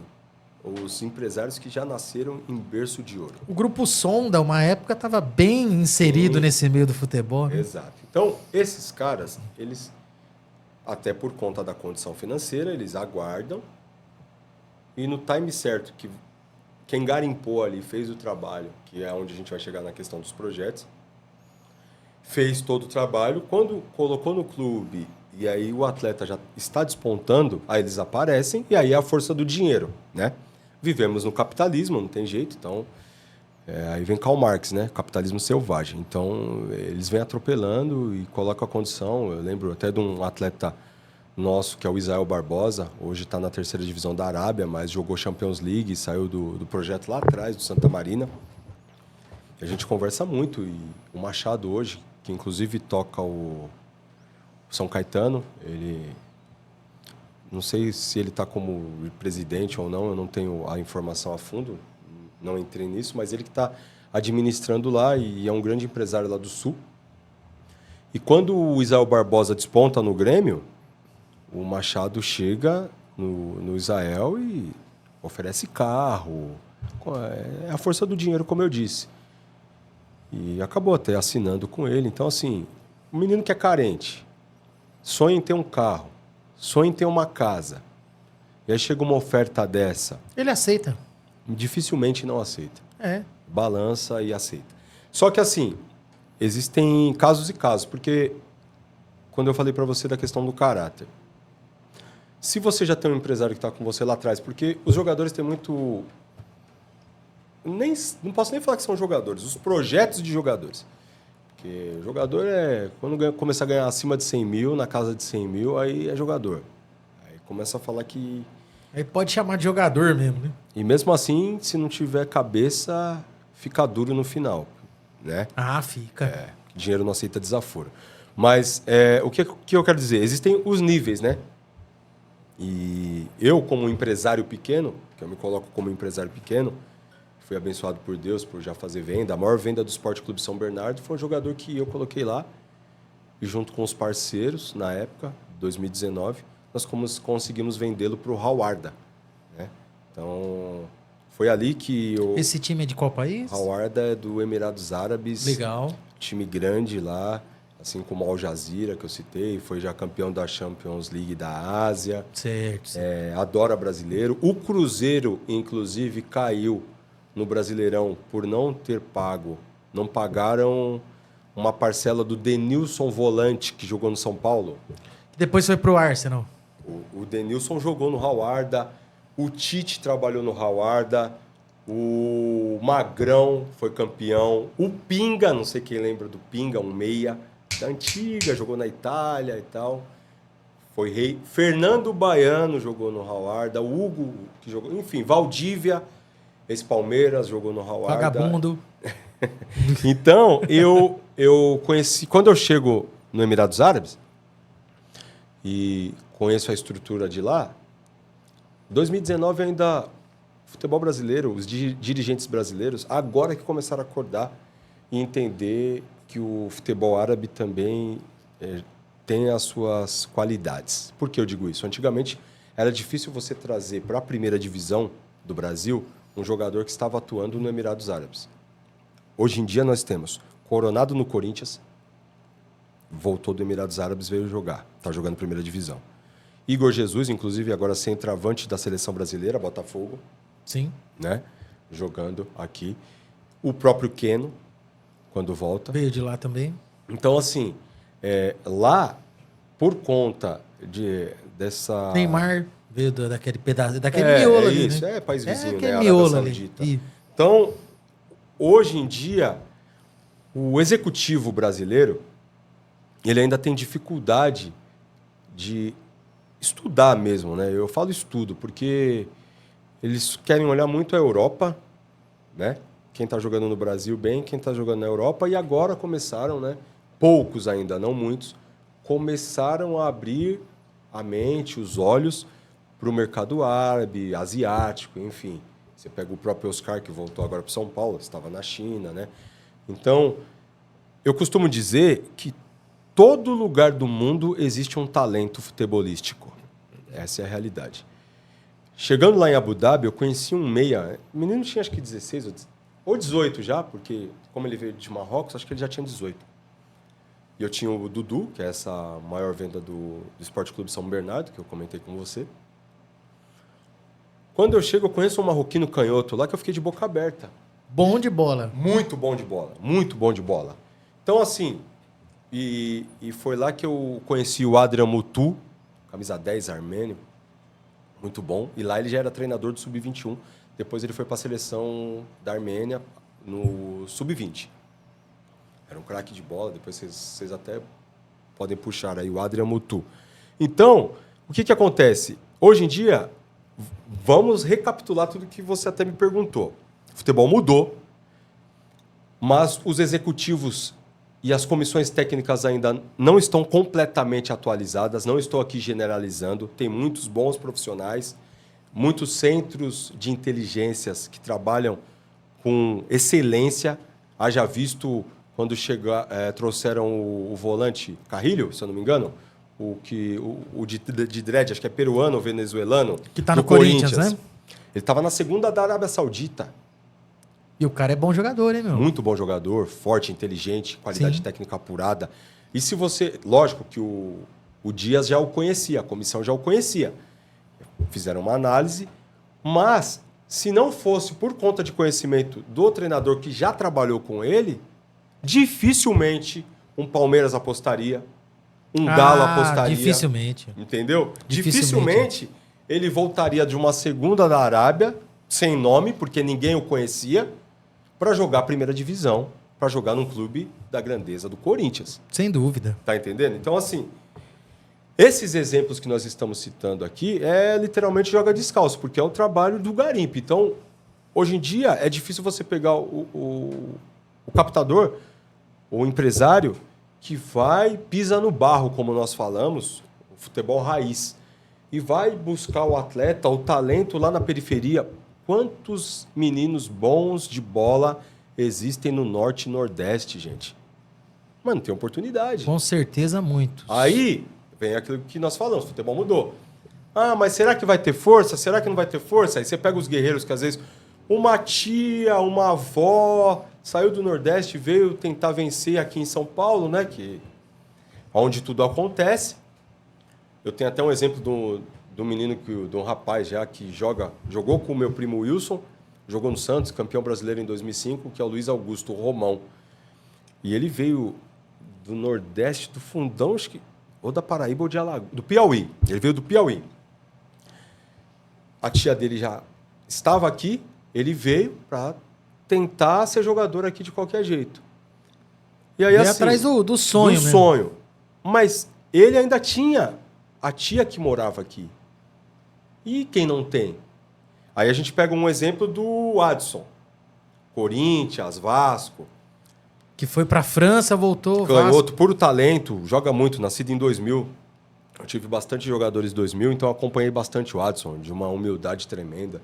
os empresários que já nasceram em berço de ouro. O Grupo Sonda, uma época, estava bem inserido Sim. nesse meio do futebol. Né? Exato. Então, esses caras, eles, até por conta da condição financeira, eles aguardam e no time certo, que quem garimpou ali, fez o trabalho, que é onde a gente vai chegar na questão dos projetos, fez todo o trabalho, quando colocou no clube e aí o atleta já está despontando, aí eles aparecem e aí é a força do dinheiro, né? Vivemos no capitalismo, não tem jeito, então... aí vem Karl Marx, né? Capitalismo selvagem. Então, eles vêm atropelando e colocam a condição. Eu lembro até de um atleta nosso, que é o Israel Barbosa. Hoje está na 3ª divisão da Arábia, mas jogou Champions League, saiu do projeto lá atrás, do Santa Marina. E a gente conversa muito. E o Machado hoje, que inclusive toca o São Caetano, ele... Não sei se ele está como presidente ou não, eu não tenho a informação a fundo, não entrei nisso, mas ele que está administrando lá e é um grande empresário lá do Sul. E quando o Israel Barbosa desponta no Grêmio, o Machado chega no Israel e oferece carro. É a força do dinheiro, como eu disse. E acabou até assinando com ele. Então, assim, um menino que é carente, sonha em ter um carro, sonha em ter uma casa, e aí chega uma oferta dessa... Ele aceita. Dificilmente não aceita. Balança e aceita. Só que, assim, existem casos e casos, porque quando eu falei para você da questão do caráter, se você já tem um empresário que está com você lá atrás, porque os jogadores têm muito... Não posso nem falar que são jogadores, os projetos de jogadores. Porque o jogador quando começa a ganhar acima de 100 mil, na casa de 100 mil, aí é jogador. Aí começa a falar que... Aí pode chamar de jogador mesmo, né? E mesmo assim, se não tiver cabeça, fica duro no final, né? Fica. Dinheiro não aceita desaforo. Mas o que eu quero dizer? Existem os níveis, né? E eu, como empresário pequeno, que eu me coloco como empresário pequeno, fui abençoado por Deus por já fazer venda. A maior venda do Esporte Clube São Bernardo foi um jogador que eu coloquei lá. E junto com os parceiros, na época, 2019, nós conseguimos vendê-lo para o Hawarda, né? Então, foi ali que... Esse time é de qual país? Hawarda é do Emirados Árabes. Legal. Time grande lá, assim como o Al Jazeera, que eu citei, foi já campeão da Champions League da Ásia. Certo. Adora brasileiro. O Cruzeiro, inclusive, caiu no Brasileirão, por não ter pago, não pagaram uma parcela do Denilson Volante, que jogou no São Paulo. Depois foi pro Arsenal. O Denilson jogou no Hauarda, o Tite trabalhou no Hauarda, o Magrão foi campeão, o Pinga, não sei quem lembra do Pinga, um meia da antiga, jogou na Itália e tal, foi rei. Fernando Baiano jogou no Hauarda, o Hugo, que jogou, enfim, Valdívia, ex-Palmeiras, jogou no Hauarda. Vagabundo. Então, eu conheci, quando eu chego no Emirados Árabes e conheço a estrutura de lá, 2019 ainda, futebol brasileiro, os dirigentes brasileiros, agora que começaram a acordar e entender que o futebol árabe também tem as suas qualidades. Por que eu digo isso? Antigamente era difícil você trazer para a primeira divisão do Brasil um jogador que estava atuando no Emirados Árabes. Hoje em dia nós temos Coronado no Corinthians, voltou do Emirados Árabes, veio jogar, está jogando primeira divisão. Igor Jesus, inclusive agora centroavante da seleção brasileira, Botafogo. Sim. Né? Jogando aqui. O próprio Keno, quando volta. Veio de lá também. Então, assim, lá, por conta dessa... Neymar veio daquele pedaço, daquele miolo ali, isso, né? país vizinho, né? Miolo Arábia ali. Saudita. Então, hoje em dia, o executivo brasileiro, ele ainda tem dificuldade de estudar mesmo, né? Eu falo estudo, porque eles querem olhar muito a Europa, né? Quem está jogando no Brasil bem, quem está jogando na Europa, e agora começaram, né? Poucos ainda, não muitos, começaram a abrir a mente, os olhos para o mercado árabe, asiático, enfim. Você pega o próprio Oscar, que voltou agora para São Paulo, estava na China, né? Então, eu costumo dizer que todo lugar do mundo existe um talento futebolístico. Essa é a realidade. Chegando lá em Abu Dhabi, eu conheci um meia. O menino tinha acho que 16 ou 18 já, porque como ele veio de Marrocos, acho que ele já tinha 18. E eu tinha o Dudu, que é essa maior venda do Esporte Clube São Bernardo, que eu comentei com você. Quando eu chego, eu conheço um marroquino canhoto lá que eu fiquei de boca aberta. Bom de bola. Muito bom de bola. Muito bom de bola. Então, assim, e foi lá que eu conheci o Adrian Mutu, camisa 10 armênio, muito bom. E lá ele já era treinador do Sub-21. Depois ele foi para a seleção da Armênia no Sub-20. Era um craque de bola, depois vocês até podem puxar aí o Adrian Mutu. Então, o que acontece? Hoje em dia, vamos recapitular tudo que você até me perguntou. O futebol mudou, mas os executivos e as comissões técnicas ainda não estão completamente atualizadas, não estou aqui generalizando, tem muitos bons profissionais, muitos centros de inteligências que trabalham com excelência. Haja visto quando trouxeram o volante Carrilho, se eu não me engano, o de dread, acho que é peruano ou venezuelano. Que está no Corinthians, né? Ele estava na segunda da Arábia Saudita. E o cara é bom jogador, hein, meu? Muito bom jogador, forte, inteligente, qualidade técnica apurada. E se você... Lógico que o Dias já o conhecia, a comissão já o conhecia. Fizeram uma análise, mas se não fosse por conta de conhecimento do treinador que já trabalhou com ele, dificilmente um Palmeiras apostaria, um Galo apostaria. Dificilmente. Entendeu? Dificilmente ele voltaria de uma segunda da Arábia, sem nome, porque ninguém o conhecia, para jogar a primeira divisão, para jogar num clube da grandeza do Corinthians. Sem dúvida. Tá entendendo? Então, assim, esses exemplos que nós estamos citando aqui literalmente joga descalço, porque é o trabalho do garimpo. Então, hoje em dia, é difícil você pegar o captador, o empresário, que pisa no barro, como nós falamos, o futebol raiz, e vai buscar o atleta, o talento lá na periferia. Quantos meninos bons de bola existem no Norte e Nordeste, gente? Mano, tem oportunidade. Com certeza, muitos. Aí vem aquilo que nós falamos, o futebol mudou. Ah, mas será que vai ter força? Será que não vai ter força? Aí você pega os guerreiros que às vezes uma tia, uma avó saiu do Nordeste e veio tentar vencer aqui em São Paulo, né? Onde tudo acontece. Eu tenho até um exemplo de um menino, de um rapaz já que jogou com o meu primo Wilson. jogou no Santos, campeão brasileiro em 2005, que é o Luiz Augusto Romão. E ele veio do Nordeste, do Fundão, acho que, ou da Paraíba ou de Alagoas, do Piauí. Ele veio do Piauí. A tia dele já estava aqui, ele veio para tentar ser jogador aqui de qualquer jeito. E aí, assim, atrás do sonho do mesmo. sonho. Mas ele ainda tinha a tia que morava aqui. E quem não tem? Aí a gente pega um exemplo do Adson. Corinthians, Vasco. Que foi pra França, voltou. Canhoto, puro talento, joga muito, nascido em 2000. Eu tive bastante jogadores 2000, então acompanhei bastante o Adson, de uma humildade tremenda.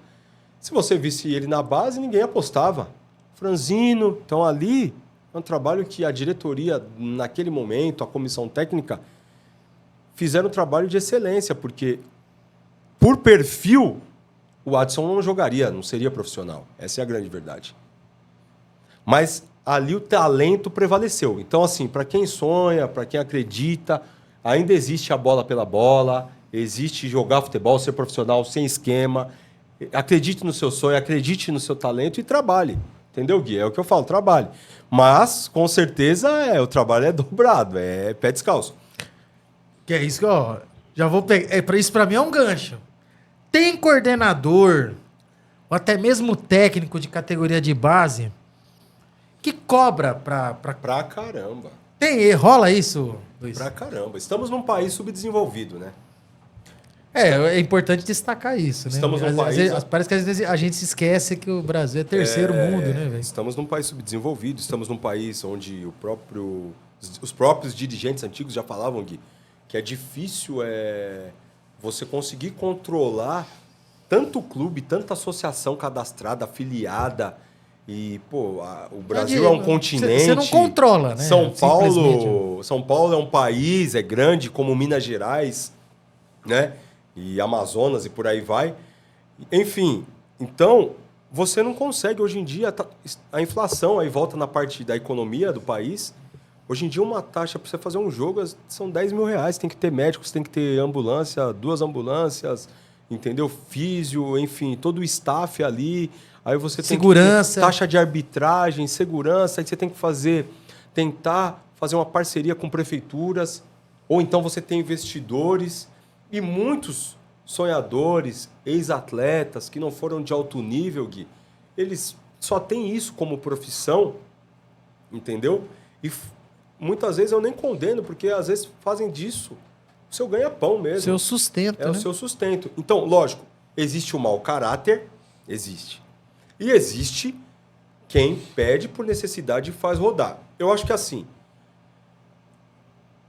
Se você visse ele na base, ninguém apostava. Franzino, então ali é um trabalho que a diretoria, naquele momento, a comissão técnica, fizeram um trabalho de excelência, porque por perfil, o Adson não jogaria, não seria profissional. Essa é a grande verdade. Mas ali o talento prevaleceu. Então, assim, para quem sonha, para quem acredita, ainda existe a bola pela bola, existe jogar futebol, ser profissional sem esquema. Acredite no seu sonho, acredite no seu talento e trabalhe. Entendeu, Gui? É o que eu falo, trabalhe. Mas, com certeza, o trabalho é dobrado, é pé descalço. Que é isso que eu já vou pegar. Isso pra mim é um gancho. Tem coordenador, ou até mesmo técnico de categoria de base, que cobra pra... Pra caramba. Rola isso, Luiz? Pra caramba. Estamos num país subdesenvolvido, né? É importante destacar isso, né? Estamos num Às país... vezes, parece que às vezes a gente se esquece que o Brasil é terceiro mundo, né, velho? Estamos num país subdesenvolvido, estamos num país onde os próprios dirigentes antigos já falavam, Gui, que é difícil você conseguir controlar tanto clube, tanta associação cadastrada, afiliada. E, pô, o Brasil é um continente. Você não controla, né? São Paulo é um país, é grande como Minas Gerais, né? E Amazonas e por aí vai. Enfim, então, você não consegue hoje em dia, a inflação aí volta na parte da economia do país. Hoje em dia, uma taxa para você fazer um jogo são 10 mil reais. Tem que ter médicos, tem que ter ambulância, 2 ambulâncias, entendeu? Físio, enfim, todo o staff ali. Aí você tem segurança, taxa de arbitragem, segurança. Aí você tem que tentar fazer uma parceria com prefeituras. Ou então você tem investidores e muitos sonhadores, ex-atletas que não foram de alto nível, Gui, eles só têm isso como profissão, entendeu? E muitas vezes eu nem condeno, porque às vezes fazem disso o seu ganha-pão mesmo. Seu sustento, o seu sustento. Então, lógico, existe o mau caráter, existe. E existe quem pede por necessidade e faz rodar. Eu acho que assim,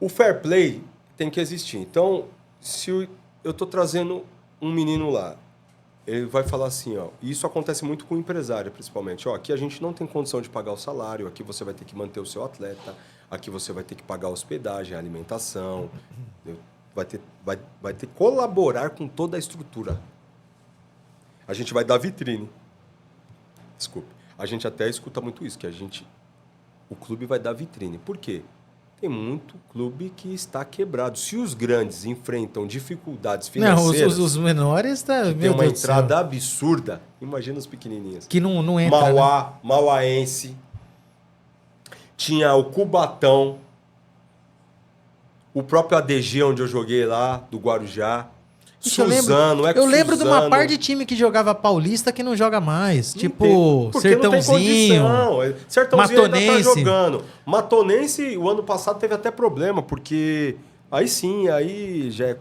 o fair play tem que existir. Então, se eu estou trazendo um menino lá, ele vai falar assim, ó, e isso acontece muito com o empresário, principalmente. Ó, aqui a gente não tem condição de pagar o salário, aqui você vai ter que manter o seu atleta, aqui você vai ter que pagar a hospedagem, a alimentação, vai ter que colaborar com toda a estrutura. A gente vai dar vitrine. Desculpe. A gente até escuta muito isso, que o clube vai dar vitrine. Por quê? Tem muito clube que está quebrado. Se os grandes enfrentam dificuldades financeiras... Não, os menores... Tem uma entrada absurda. Imagina os pequenininhos. Que não entra, Mauá, né? Mauaense. Tinha o Cubatão. O próprio ADG, onde eu joguei lá, do Guarujá. Suzano, eu lembro de uma par de time que jogava Paulista que não joga mais. Não tipo, porque Sertãozinho, Sertãozinho Matonense. ainda tá jogando. Matonense, o ano passado, teve até problema, porque aí sim, aí já é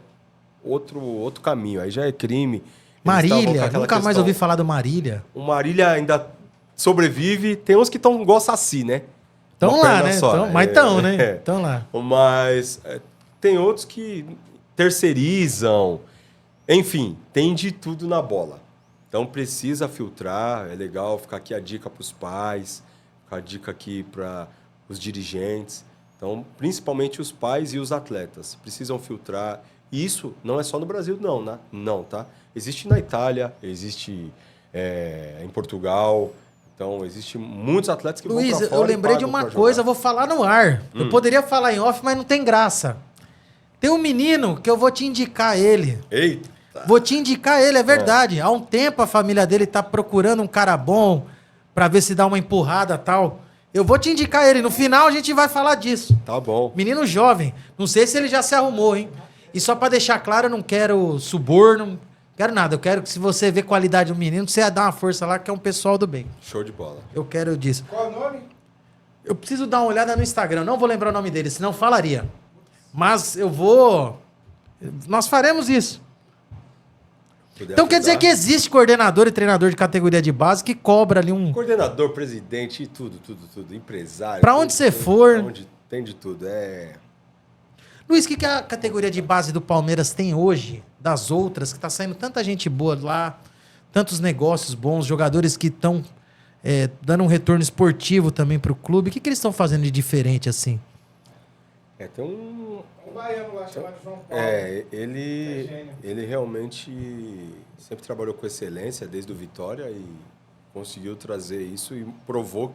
outro caminho, aí já é crime. Marília, nunca mais ouvi falar do Marília. O Marília ainda sobrevive, tem uns que estão igual Saci, né? Estão lá, né? Mas estão, né? Estão lá. Mas tem outros que terceirizam. Enfim, tem de tudo na bola. Então precisa filtrar, é legal ficar aqui a dica para os pais, ficar a dica aqui para os dirigentes. Então, principalmente os pais e os atletas precisam filtrar. E isso não é só no Brasil, não, né? Não, tá? Existe na Itália, existe em Portugal. Então, existem muitos atletas que Luiz, vão para fora. Luiz, eu lembrei de uma coisa, eu vou falar no ar. Eu poderia falar em off, mas não tem graça. Tem um menino que eu vou te indicar ele. Eita! Vou te indicar ele, é verdade. Há um tempo a família dele tá procurando um cara bom pra ver se dá uma empurrada e tal. Eu vou te indicar ele. No final a gente vai falar disso. Tá bom. Menino jovem. Não sei se ele já se arrumou, hein? E só pra deixar claro, eu não quero suborno, não quero nada. Eu quero que se você vê qualidade do menino, você dá uma força lá, que é um pessoal do bem. Show de bola. Eu quero disso. Qual o nome? Eu preciso dar uma olhada no Instagram. Não vou lembrar o nome dele, senão falaria. Mas eu vou... Nós faremos isso. Então quer dizer que existe coordenador e treinador de categoria de base que cobra ali um... Coordenador, presidente, e tudo. Empresário. Pra onde você for. Onde tem de tudo. Luiz, o que a categoria de base do Palmeiras tem hoje, das outras, que tá saindo tanta gente boa lá, tantos negócios bons, jogadores que estão dando um retorno esportivo também pro clube. O que eles estão fazendo de diferente assim? Tem um... Um baiano lá chamado João Paulo. Ele realmente sempre trabalhou com excelência desde o Vitória e conseguiu trazer isso e provou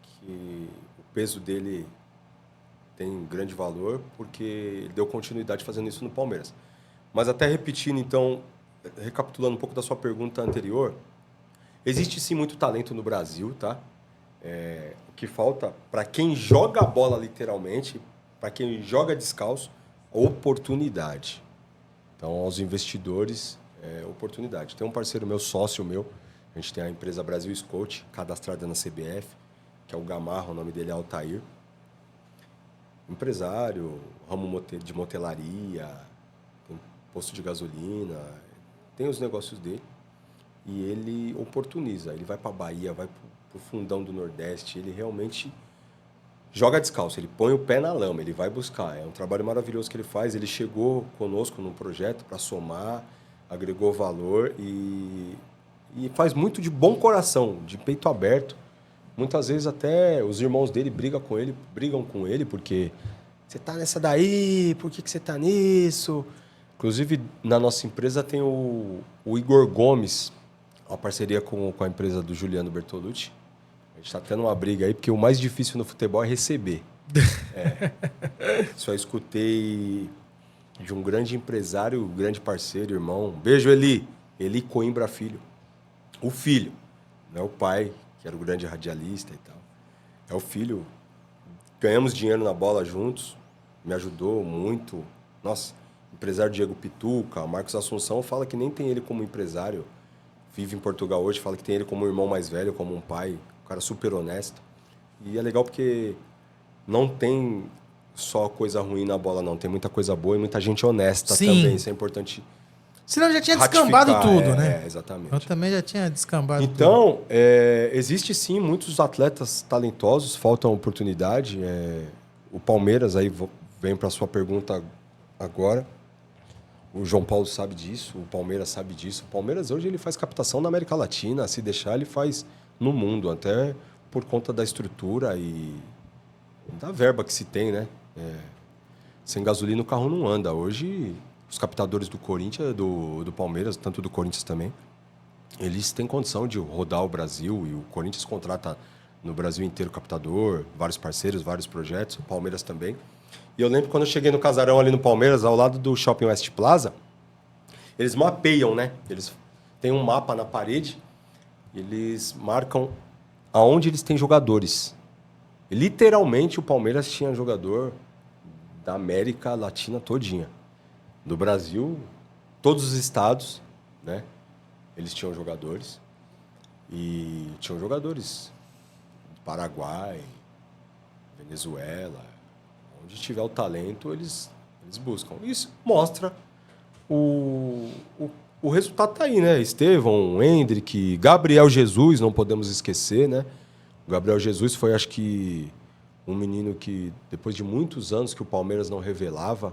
que o peso dele tem grande valor porque ele deu continuidade fazendo isso no Palmeiras. Mas até repetindo, então, recapitulando um pouco da sua pergunta anterior, existe sim muito talento no Brasil, tá? O que falta para quem joga a bola literalmente, para quem joga descalço, oportunidade. Então, aos investidores, oportunidade. Tem um parceiro meu, sócio meu, a gente tem a empresa Brasil Scout, cadastrada na CBF, que é o Gamarra, o nome dele é Altair. Empresário, ramo de motelaria, tem posto de gasolina, tem os negócios dele. E ele oportuniza, ele vai para a Bahia, vai para o fundão do Nordeste, ele realmente joga descalço, ele põe o pé na lama, ele vai buscar. É um trabalho maravilhoso que ele faz. Ele chegou conosco num projeto para somar, agregou valor e faz muito de bom coração, de peito aberto. Muitas vezes até os irmãos dele brigam com ele, porque você tá nessa daí, por que você tá nisso? Inclusive, na nossa empresa tem o Igor Gomes, uma parceria com a empresa do Juliano Bertolucci. A gente está tendo uma briga aí, porque o mais difícil no futebol é receber. Só escutei de um grande empresário, grande parceiro, irmão. Beijo, Eli. Eli Coimbra Filho. O filho, não é o pai, que era o grande radialista e tal. É o filho. Ganhamos dinheiro na bola juntos. Me ajudou muito. Nossa, empresário Diego Pituca, Marcos Assunção fala que nem tem ele como empresário. Vive em Portugal hoje, fala que tem ele como um irmão mais velho, como um pai. Um cara super honesto. E é legal porque não tem só coisa ruim na bola, não. Tem muita coisa boa e muita gente honesta também. Isso é importante. Senão já tinha descambado tudo, né? Exatamente. Eu também já tinha descambado tudo. Então, existe sim muitos atletas talentosos, faltam oportunidade. O Palmeiras, aí vem para a sua pergunta agora. O João Paulo sabe disso, o Palmeiras sabe disso. O Palmeiras hoje ele faz captação na América Latina, se deixar ele faz no mundo, até por conta da estrutura e da verba que se tem, né? Sem gasolina o carro não anda. Hoje, os captadores do Corinthians, do Palmeiras, tanto do Corinthians também, eles têm condição de rodar o Brasil e o Corinthians contrata no Brasil inteiro captador, vários parceiros, vários projetos, o Palmeiras também. E eu lembro quando eu cheguei no casarão ali no Palmeiras, ao lado do Shopping West Plaza, eles mapeiam, né? Eles têm um mapa na parede, eles marcam aonde eles têm jogadores. E, literalmente, o Palmeiras tinha jogador da América Latina todinha. Do Brasil, todos os estados, né? Eles tinham jogadores. E tinham jogadores do Paraguai, Venezuela. Onde tiver o talento, eles buscam. Isso mostra o resultado tá aí, né? Estevão, Hendrick, Gabriel Jesus, não podemos esquecer, né? O Gabriel Jesus foi, acho que, um menino que, depois de muitos anos que o Palmeiras não revelava,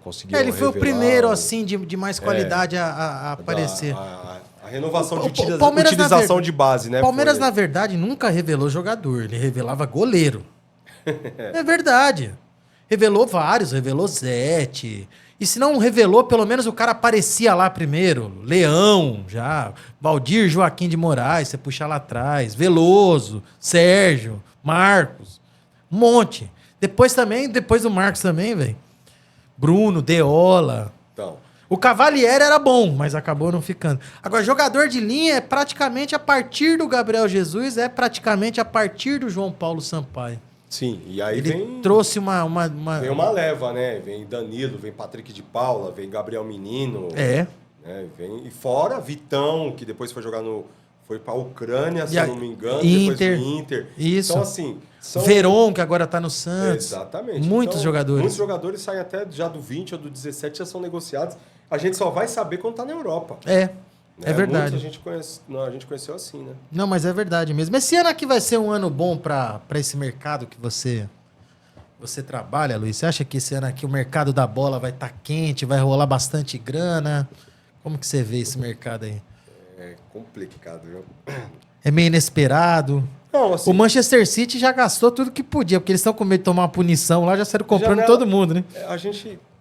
conseguiu ele foi o primeiro, assim, de mais qualidade a aparecer. A renovação de Palmeiras, utilização de base, né? Palmeiras, na verdade, nunca revelou jogador. Ele revelava goleiro. É verdade. Revelou vários, revelou Zete. E se não revelou, pelo menos o cara aparecia lá primeiro. Leão, já. Valdir Joaquim de Moraes, você puxa lá atrás. Veloso, Sérgio, Marcos. Um monte. Depois do Marcos também, velho. Bruno, Deola. Então, O Cavalieri era bom, mas acabou não ficando. Agora, jogador de linha é praticamente a partir do Gabriel Jesus, é praticamente a partir do João Paulo Sampaio. Sim, e aí Ele trouxe uma... vem uma leva, né? Vem Danilo, vem Patrick de Paula, vem Gabriel Menino. É. Né? E fora Vitão, que depois foi jogar no... Foi pra Ucrânia, se eu não me engano, Inter. depois do Inter. Isso. Então, assim... Veron, que agora tá no Santos. Exatamente. Muitos Então, jogadores. Muitos jogadores saem até já do 20 ou do 17, já são negociados. A gente só vai saber quando tá na Europa. É Né? verdade. Muitos a gente conheceu assim, né? Não, mas é verdade mesmo. Esse ano aqui vai ser um ano bom para esse mercado que você trabalha, Luiz? Você acha que esse ano aqui o mercado da bola vai estar quente, vai rolar bastante grana? Como que você vê esse mercado aí? É complicado, viu? É meio inesperado. Não, assim, O Manchester City já gastou tudo que podia, porque eles estão com medo de tomar uma punição lá, já saíram comprando todo mundo, né?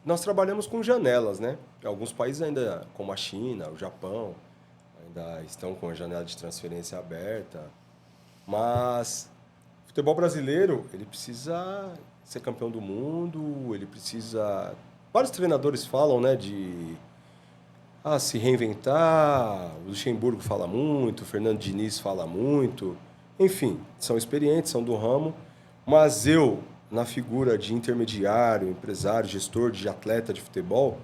Nós trabalhamos com janelas, né? Alguns países ainda, como a China, o Japão, ainda estão com a janela de transferência aberta. Mas o futebol brasileiro, ele precisa ser campeão do mundo, ele precisa... Vários treinadores falam, né, de se reinventar. O Luxemburgo fala muito, o Fernando Diniz fala muito. Enfim, são experientes, são do ramo. Mas eu, na figura de intermediário, empresário, gestor de atleta de futebol,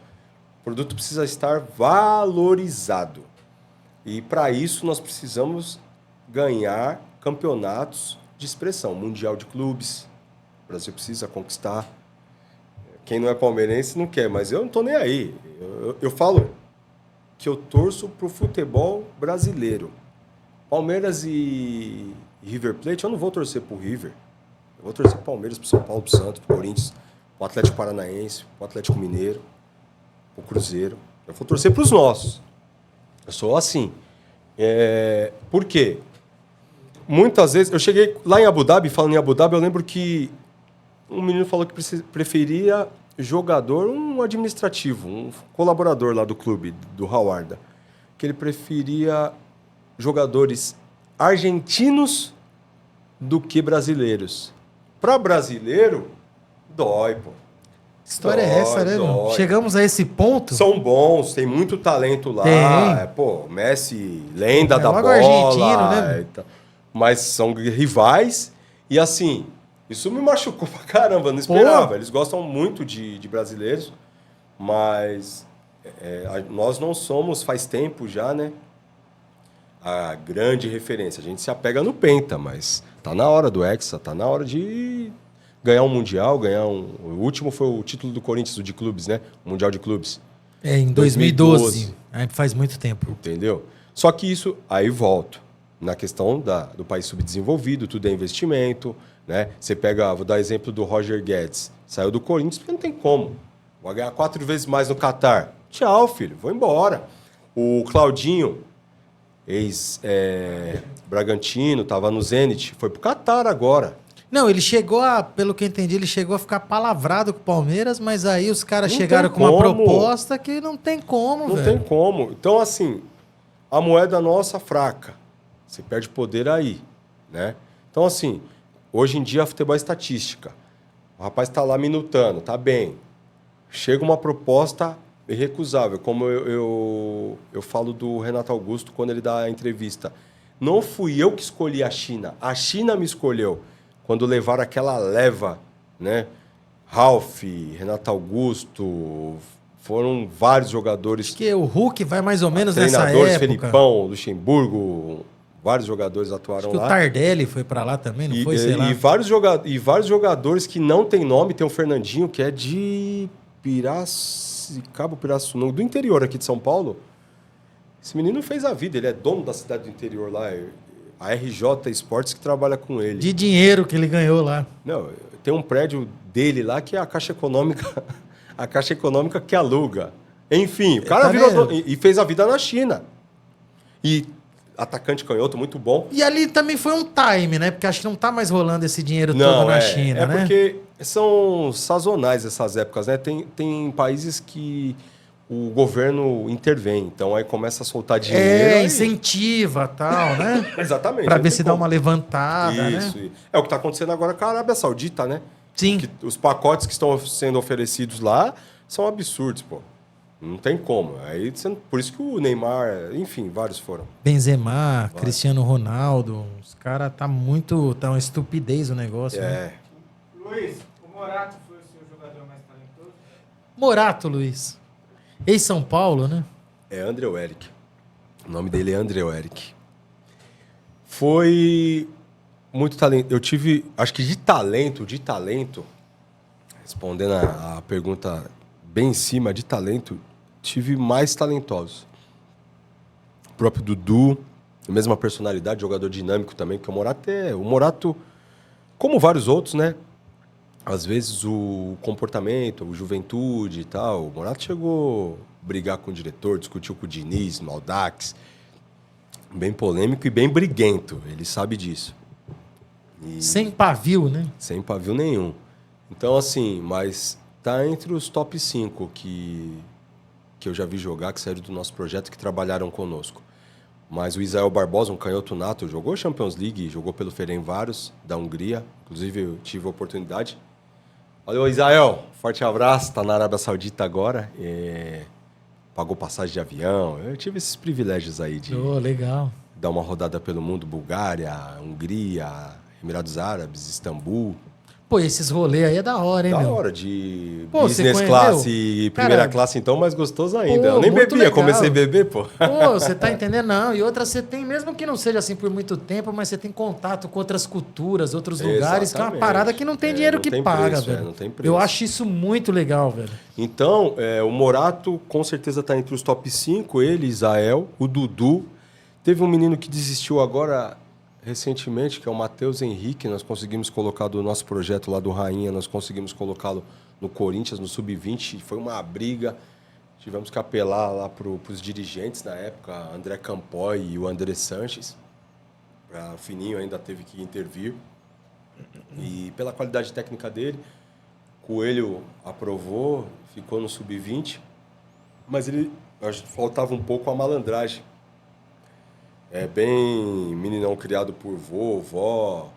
o produto precisa estar valorizado. E para isso nós precisamos ganhar campeonatos de expressão, Mundial de Clubes. O Brasil precisa conquistar. Quem não é palmeirense não quer, mas eu não estou nem aí. Eu falo que eu torço para o futebol brasileiro. Palmeiras e River Plate, eu não vou torcer para o River. Eu vou torcer para o Palmeiras, para o São Paulo, para o Santos, para o Corinthians, para o Atlético Paranaense, para o Atlético Mineiro, para o Cruzeiro. Eu vou torcer para os nossos. Eu sou assim. Por quê? Muitas vezes, eu cheguei lá em Abu Dhabi, falando em Abu Dhabi, eu lembro que um menino falou que preferia jogador, um administrativo, um colaborador lá do clube, do Hawarda, que ele preferia jogadores argentinos do que brasileiros. Para brasileiro, dói, pô. Que história é essa, né? Dói. Chegamos a esse ponto. São bons, tem muito talento lá. Tem. Pô, Messi, lenda da logo bola. argentino, né? Mas são rivais. E assim, isso me machucou pra caramba, não esperava. Eles gostam muito de brasileiros, mas nós não somos, faz tempo já, né? A grande referência. A gente se apega no Penta, mas tá na hora do Hexa, tá na hora de ganhar um Mundial, O último foi o título do Corinthians, o de clubes, né? O Mundial de Clubes. Em 2012. Aí faz muito tempo. Entendeu? Só que isso, aí volto, na questão do país subdesenvolvido, tudo é investimento, né? Você pega, vou dar exemplo do Roger Guedes, saiu do Corinthians porque não tem como. Vai ganhar 4 vezes mais no Catar. Tchau, filho, vou embora. O Claudinho, ex-Bragantino, estava no Zenit, foi pro Catar agora. Não, ele chegou pelo que eu entendi, ele chegou a ficar palavrado com o Palmeiras, mas aí os caras Não chegaram tem com uma como. proposta que não tem como, Não velho. tem como. Então, assim, a moeda nossa fraca. Você perde poder aí, né? Então, assim, hoje em dia, futebol é estatística. O rapaz está lá minutando, tá bem. Chega uma proposta irrecusável, como eu falo do Renato Augusto quando ele dá a entrevista. Não fui eu que escolhi a China me escolheu. Quando levaram aquela leva, né? Ralf, Renato Augusto, foram vários jogadores. Acho que o Hulk vai mais ou menos nessa treinadores, época. Felipão, Luxemburgo, vários jogadores atuaram Acho que lá. o Tardelli foi pra lá também, não foi? Sei lá. E vários jogadores que não tem nome, tem o Fernandinho, que é de Cabo Pirassununga, do interior aqui de São Paulo. Esse menino fez a vida, ele é dono da cidade do interior lá, a RJ Esportes que trabalha com ele. De dinheiro que ele ganhou lá. Não, tem um prédio dele lá que é a Caixa Econômica, a Caixa Econômica que aluga. Enfim, o cara e fez a vida na China. E atacante canhoto, muito bom. E ali também foi um time, né? Porque acho que não tá mais rolando esse dinheiro todo na China, né? Porque são sazonais essas épocas, né? Tem países que o governo intervém, então aí começa a soltar dinheiro. Incentiva tal, né? Exatamente. Pra ver se dá uma levantada, Isso. né? É o que está acontecendo agora com a Arábia Saudita, né? Sim. Os pacotes que estão sendo oferecidos lá são absurdos, pô. Não tem como. Aí, por isso que o Neymar, enfim, vários foram. Benzema, Cristiano Ronaldo, os caras tá muito... Tá uma estupidez o negócio, né? Luiz, o Morato foi o seu jogador mais talentoso? Morato, Luiz. Ex-São Paulo, né? É André Eric. O nome dele é André Eric. Foi muito talento. Eu tive, acho que de talento, respondendo a pergunta bem em cima, de talento, tive mais talentosos. O próprio Dudu, a mesma personalidade, jogador dinâmico também, que o Morato, como vários outros, né? Às vezes o comportamento, o juventude e tal. O Morato chegou a brigar com o diretor, discutiu com o Diniz, Maldax. Bem polêmico e bem briguento. Ele sabe disso. E Sem pavio, né? sem pavio nenhum. Então, assim, mas tá entre os top 5 que eu já vi jogar, que saíram do nosso projeto, que trabalharam conosco. Mas o Israel Barbosa, um canhoto nato, jogou Champions League, jogou pelo Ferencváros da Hungria. Inclusive, eu tive a oportunidade. Valeu, Israel. Forte abraço. Está na Arábia Saudita agora. Pagou passagem de avião. Eu tive esses privilégios aí de Legal. dar uma rodada pelo mundo. Bulgária, Hungria, Emirados Árabes, Istambul. Pô, esses rolês aí é da hora, hein, Da meu? hora de Pô, você business conheceu? class e primeira Cara, classe, então, mais gostoso ainda. pô, Eu nem muito bebia, legal. comecei a beber, pô. Pô, você tá entendendo? Não. E outra, você tem, mesmo que não seja assim por muito tempo, mas você tem contato com outras culturas, outros lugares, que é uma Exatamente. parada que não tem dinheiro não que tem paga, preço, velho. não tem preço. Eu acho isso muito legal, velho. Então, o Morato com certeza está entre os top 5, ele, Isael, o Dudu. Teve um menino que desistiu agora recentemente, que é o Matheus Henrique. Nós conseguimos colocar do nosso projeto lá do Rainha, nós conseguimos colocá-lo no Corinthians, no Sub-20. Foi uma briga. Tivemos que apelar lá para os dirigentes na época, André Campoy e o André Sanches. O Fininho ainda teve que intervir. E pela qualidade técnica dele, Coelho aprovou, ficou no Sub-20, mas ele acho que faltava um pouco a malandragem. É bem meninão criado por vô, vó,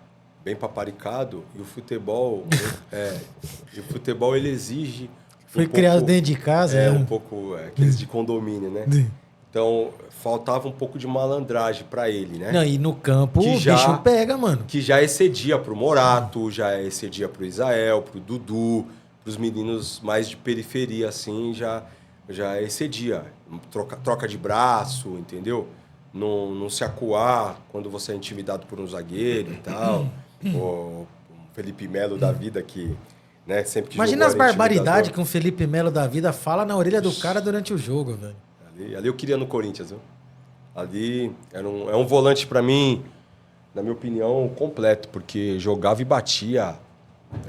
bem paparicado, e o futebol, ele exige Foi criado dentro de casa, né? um pouco aqueles de condomínio, né? Então, faltava um pouco de malandragem para ele, né? Não, e no campo Que o já- bicho pega, mano. Que já excedia pro Morato, já excedia pro Israel, pro Dudu, pros meninos mais de periferia, assim, já excedia. Troca de braço, entendeu? Não se acuar quando você é intimidado por um zagueiro e tal. O Felipe Melo da vida que, né, sempre que Imagina as jogou era barbaridades intimidador. que um Felipe Melo da vida fala na orelha do cara durante o jogo, velho. Ali eu queria no Corinthians, viu? Ali é um volante para mim, na minha opinião, completo, porque jogava e batia,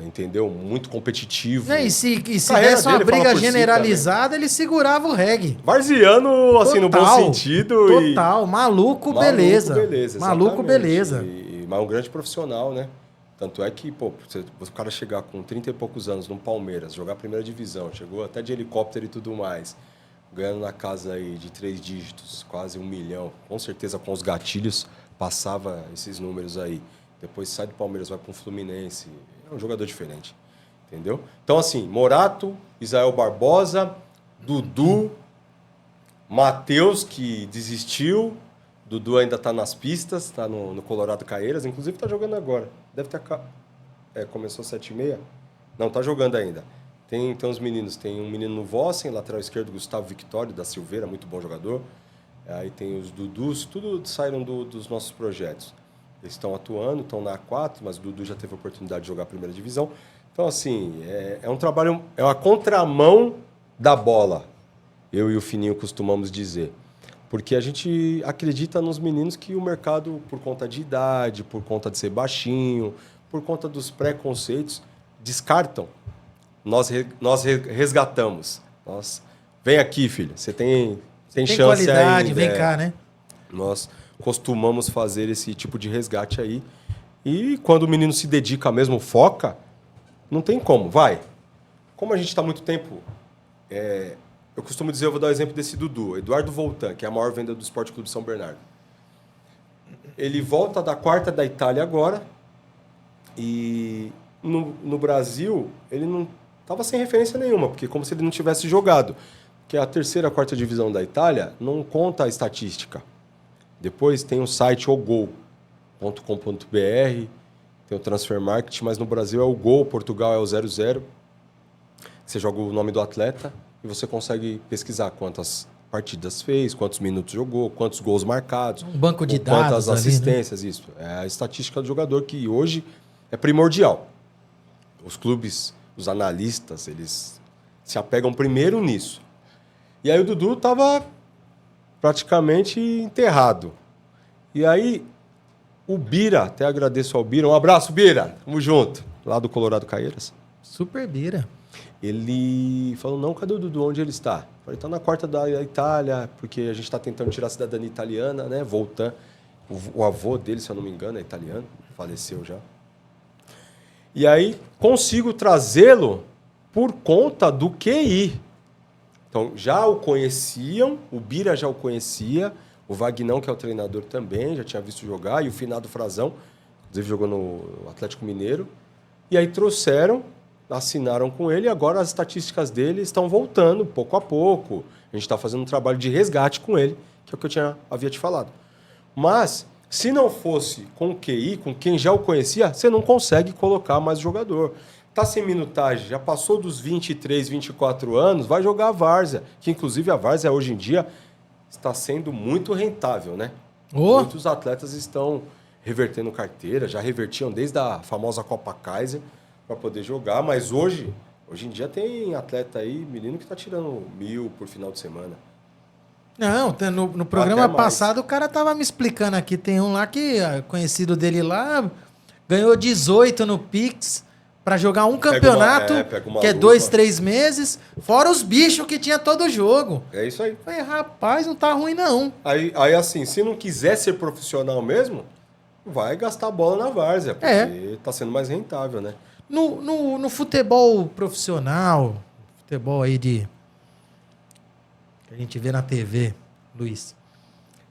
entendeu? Muito competitivo. E se Carreira desse uma dele fala briga por si generalizada, ele segurava o reggae. Varziano, assim, no bom Total, sentido. Total, maluco, beleza. Maluco, exatamente. beleza. Mas um grande profissional, né? Tanto é que, pô, o cara chegar com 30 e poucos anos no Palmeiras, jogar a primeira divisão, chegou até de helicóptero e tudo mais, ganhando na casa aí de 3 dígitos, quase 1 milhão, com certeza com os gatilhos, passava esses números aí. Depois sai do Palmeiras, vai para um Fluminense. É um jogador diferente, entendeu? Então, assim, Morato, Israel Barbosa, Dudu, Matheus, que desistiu. Dudu ainda está nas pistas, está no Colorado Caeiras. Inclusive, está jogando agora. Deve ter... começou 7h30? Não, está jogando ainda. Tem uns meninos. Tem um menino no Vossen, lateral esquerdo, Gustavo Victório, da Silveira, muito bom jogador. Aí tem os Dudus, tudo saíram dos nossos projetos. Eles estão atuando, estão na A4, mas o Dudu já teve a oportunidade de jogar a primeira divisão. Então, assim, é um trabalho, é uma contramão da bola, eu e o Fininho costumamos dizer. Porque a gente acredita nos meninos que o mercado, por conta de idade, por conta de ser baixinho, por conta dos preconceitos, descartam. Nós resgatamos. Vem aqui, filho, você tem chance qualidade, ainda. vem cá, né? Nós costumamos fazer esse tipo de resgate aí. E quando o menino se dedica mesmo, foca, não tem como, vai. Como a gente está muito tempo... eu costumo dizer, eu vou dar o exemplo desse Dudu, Eduardo Voltan, que é a maior venda do Esporte Clube São Bernardo. Ele volta da quarta da Itália agora e no Brasil ele não estava sem referência nenhuma, porque como se ele não tivesse jogado. que é a terceira, quarta divisão da Itália, não conta a estatística. Depois tem o site ogol.com.br, tem o Transfer Market, mas no Brasil é o Gol, Portugal é o 00. Você joga o nome do atleta e você consegue pesquisar quantas partidas fez, quantos minutos jogou, quantos gols marcados. Um banco de quantas dados assistências, isso. É a estatística do jogador que hoje é primordial. Os clubes, os analistas, eles se apegam primeiro nisso. E aí o Dudu estava praticamente enterrado. E aí o Bira, até agradeço ao Bira, um abraço, Bira, tamo junto, lá do Colorado Caieiras. Super Bira. Ele falou, não, cadê o Dudu? Onde ele está? Falei, está na quarta da Itália, porque a gente está tentando tirar a cidadania italiana, né? Voltando. O avô dele, se eu não me engano, é italiano, faleceu já. E aí consigo trazê-lo por conta do QI. Então, já o conheciam, o Bira já o conhecia, o Vagnão, que é o treinador também, já tinha visto jogar, e o finado Frazão, inclusive jogou no Atlético Mineiro. E aí trouxeram, assinaram com ele, e agora as estatísticas dele estão voltando pouco a pouco. A gente está fazendo um trabalho de resgate com ele, que é o que eu havia te falado. Mas, se não fosse com o QI, com quem já o conhecia, você não consegue colocar mais jogador. Está sem minutagem, já passou dos 23, 24 anos, vai jogar a várzea, que inclusive a várzea hoje em dia está sendo muito rentável, né? Oh. Muitos atletas estão revertendo carteira, já revertiam desde a famosa Copa Kaiser para poder jogar, mas hoje em dia tem atleta aí, menino que está tirando 1.000 por final de semana. Não, no programa Até mais. passado o cara tava me explicando aqui, tem um lá que, conhecido dele lá, ganhou 18 no Pix pra jogar um campeonato, pega uma que é luva. 2, 3 meses, fora os bichos que tinha todo jogo. É isso aí. Falei, rapaz, não tá ruim não. Aí assim, se não quiser ser profissional mesmo, vai gastar bola na várzea, porque tá sendo mais rentável, né? No futebol profissional, futebol aí que a gente vê na TV, Luiz,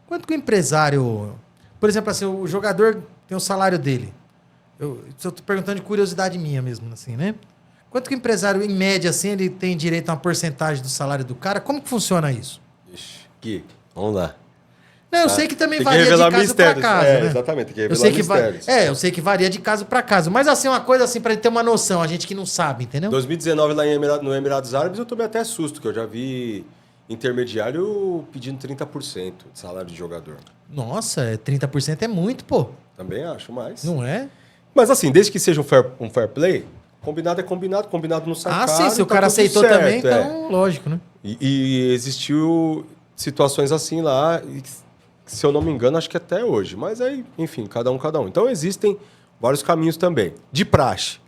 quanto que o empresário... Por exemplo, assim, o jogador tem o salário dele. Eu tô perguntando de curiosidade minha mesmo, assim, né? Quanto que o empresário, em média, assim, ele tem direito a uma porcentagem do salário do cara? Como que funciona isso? Ixi, vamos lá. Não, eu sei que também Tem que varia de revelar caso para mistérios. caso, né? Exatamente, tem que Eu revelar sei que mistérios. eu sei que varia de caso para caso. Mas assim, uma coisa assim, para ter uma noção, a gente que não sabe, entendeu? 2019, lá no Emirados Árabes, eu tomei até susto, que eu já vi intermediário pedindo 30% de salário de jogador. Nossa, 30% é muito, pô. Também acho, mais. Não é? Mas assim, desde que seja um fair play, combinado é combinado, combinado não sai caro. Sim, se o tá cara tudo aceitou certo, também, então lógico, né? E existiu situações assim lá, e, se eu não me engano, acho que até hoje. Mas aí, enfim, cada um. Então existem vários caminhos também. De praxe,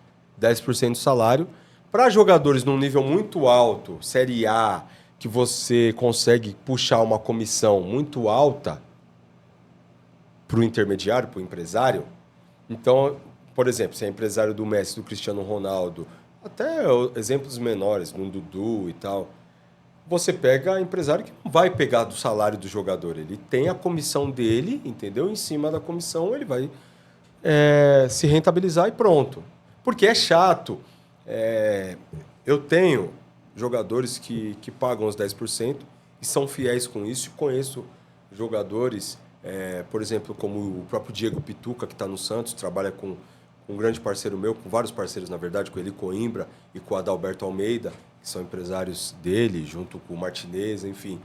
10% do salário. Para jogadores num nível muito alto, Série A, que você consegue puxar uma comissão muito alta para o intermediário, para o empresário. Então, por exemplo, se é empresário do Messi, do Cristiano Ronaldo, até exemplos menores, no Dudu e tal, você pega empresário que não vai pegar do salário do jogador. Ele tem a comissão dele, entendeu? Em cima da comissão ele vai se rentabilizar e pronto. Porque é chato. Eu tenho jogadores que pagam os 10% e são fiéis com isso. Conheço jogadores, por exemplo, como o próprio Diego Pituca, que está no Santos, trabalha com um grande parceiro meu, com vários parceiros, na verdade, com Eli Coimbra e com o Adalberto Almeida, que são empresários dele, junto com o Martinez, enfim.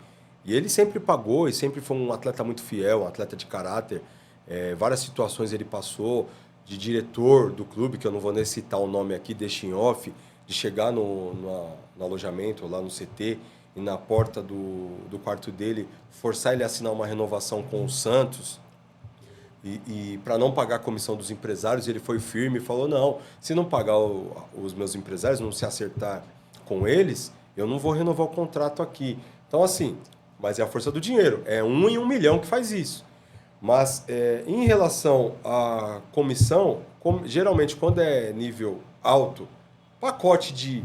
E ele sempre pagou e sempre foi um atleta muito fiel, um atleta de caráter. Várias situações ele passou, de diretor do clube, que eu não vou nem citar o nome aqui, deixa em off, de chegar no alojamento, lá no CT, e na porta do quarto dele, forçar ele a assinar uma renovação com o Santos. E para não pagar a comissão dos empresários, ele foi firme e falou, não, se não pagar os meus empresários, não se acertar com eles, eu não vou renovar o contrato aqui. Então, assim, mas é a força do dinheiro. É 1 em 1 milhão que faz isso. Mas, em relação à comissão, geralmente, quando é nível alto, pacote de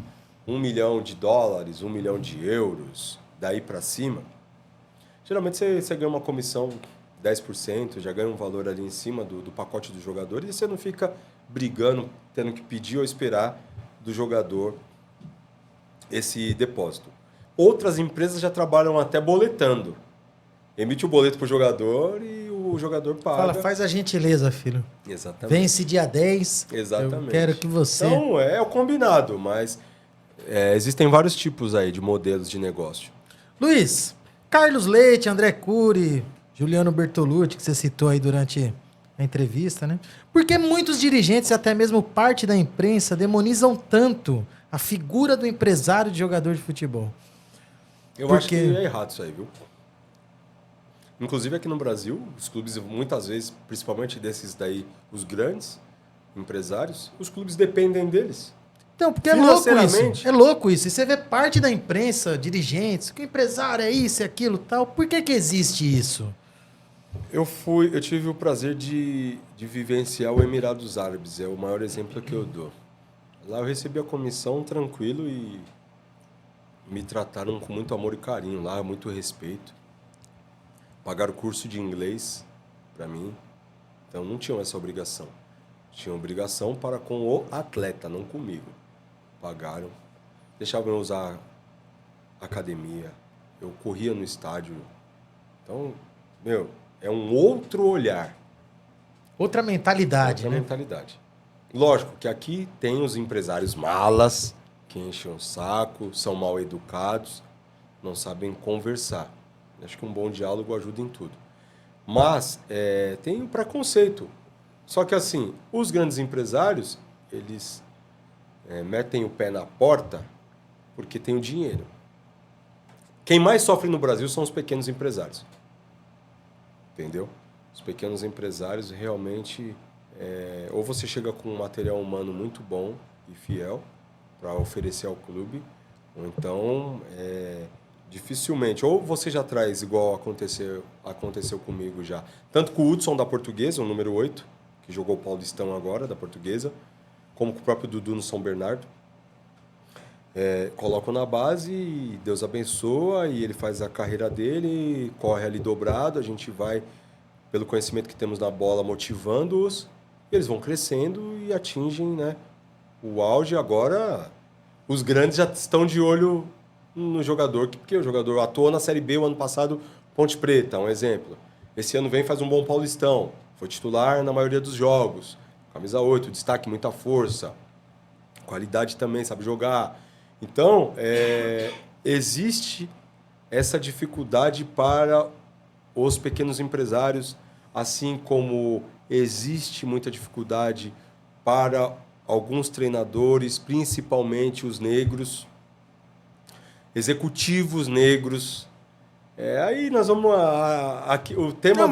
$1 milhão, $1 milhão, daí para cima, geralmente você ganha uma comissão 10%, já ganha um valor ali em cima do pacote do jogador e você não fica brigando, tendo que pedir ou esperar do jogador esse depósito. outras empresas já trabalham até boletando. Emite o boleto pro jogador e o jogador paga. Fala, faz a gentileza, filho. Exatamente. Vence dia 10. Exatamente. Eu quero que você... Então, é o combinado, mas existem vários tipos aí de modelos de negócio. Luiz, Carlos Leite, André Cury, Juliano Bertolucci, que você citou aí durante a entrevista, né? Por que muitos dirigentes e até mesmo parte da imprensa demonizam tanto a figura do empresário de jogador de futebol? Eu acho que é errado isso aí, viu? Inclusive aqui no Brasil, os clubes muitas vezes, principalmente desses daí, os grandes empresários, os clubes dependem deles. Então, porque é louco isso. É louco isso. E você vê parte da imprensa, dirigentes, que o empresário é isso, é aquilo, tal. Por que existe isso? Eu tive o prazer de vivenciar o Emirados Árabes, é o maior exemplo que eu dou. Lá eu recebi a comissão tranquilo e me trataram com muito amor e carinho lá, muito respeito. Pagaram curso de inglês para mim, então não tinham essa obrigação. Tinham obrigação para com o atleta, não comigo. Pagaram, deixavam eu usar academia, eu corria no estádio. Então, é um outro olhar. Outra mentalidade, outra né? mentalidade. Lógico que aqui tem os empresários malas, que enchem o saco, são mal educados, não sabem conversar. Acho que um bom diálogo ajuda em tudo. Mas tem o preconceito. Só que assim, os grandes empresários, eles metem o pé na porta porque tem o dinheiro. Quem mais sofre no Brasil são os pequenos empresários. Entendeu? Os pequenos empresários realmente... ou você chega com um material humano muito bom e fiel para oferecer ao clube, ou então... dificilmente. Ou você já traz, igual aconteceu comigo já, tanto com o Hudson da Portuguesa, o número 8, que jogou o Paulistão agora, da Portuguesa, como com o próprio Dudu no São Bernardo. Colocam na base e Deus abençoa e ele faz a carreira dele, corre ali dobrado, a gente vai, pelo conhecimento que temos na bola, motivando-os, eles vão crescendo e atingem, né, o auge. Agora, os grandes já estão de olho no jogador, porque o jogador atuou na Série B o ano passado, Ponte Preta, um exemplo. Esse ano vem e faz um bom Paulistão, foi titular na maioria dos jogos, camisa 8, destaque, muita força, qualidade também, sabe jogar. Então, existe essa dificuldade para os pequenos empresários, assim como existe muita dificuldade para alguns treinadores, principalmente os negros, executivos negros. Aí nós vamos... aqui, o tema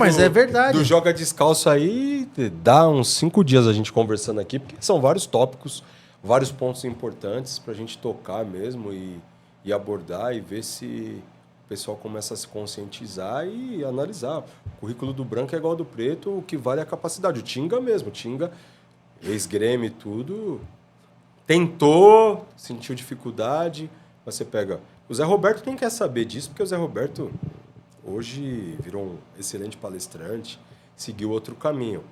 do Joga Descalço aí dá uns 5 dias a gente conversando aqui, porque são vários tópicos, vários pontos importantes para a gente tocar mesmo e abordar e ver se o pessoal começa a se conscientizar e analisar. O currículo do branco é igual ao do preto, o que vale é a capacidade. O Tinga mesmo, ex-Grêmio e tudo, tentou, sentiu dificuldade... Você pega... O Zé Roberto nem quer saber disso, porque o Zé Roberto hoje virou um excelente palestrante, seguiu outro caminho.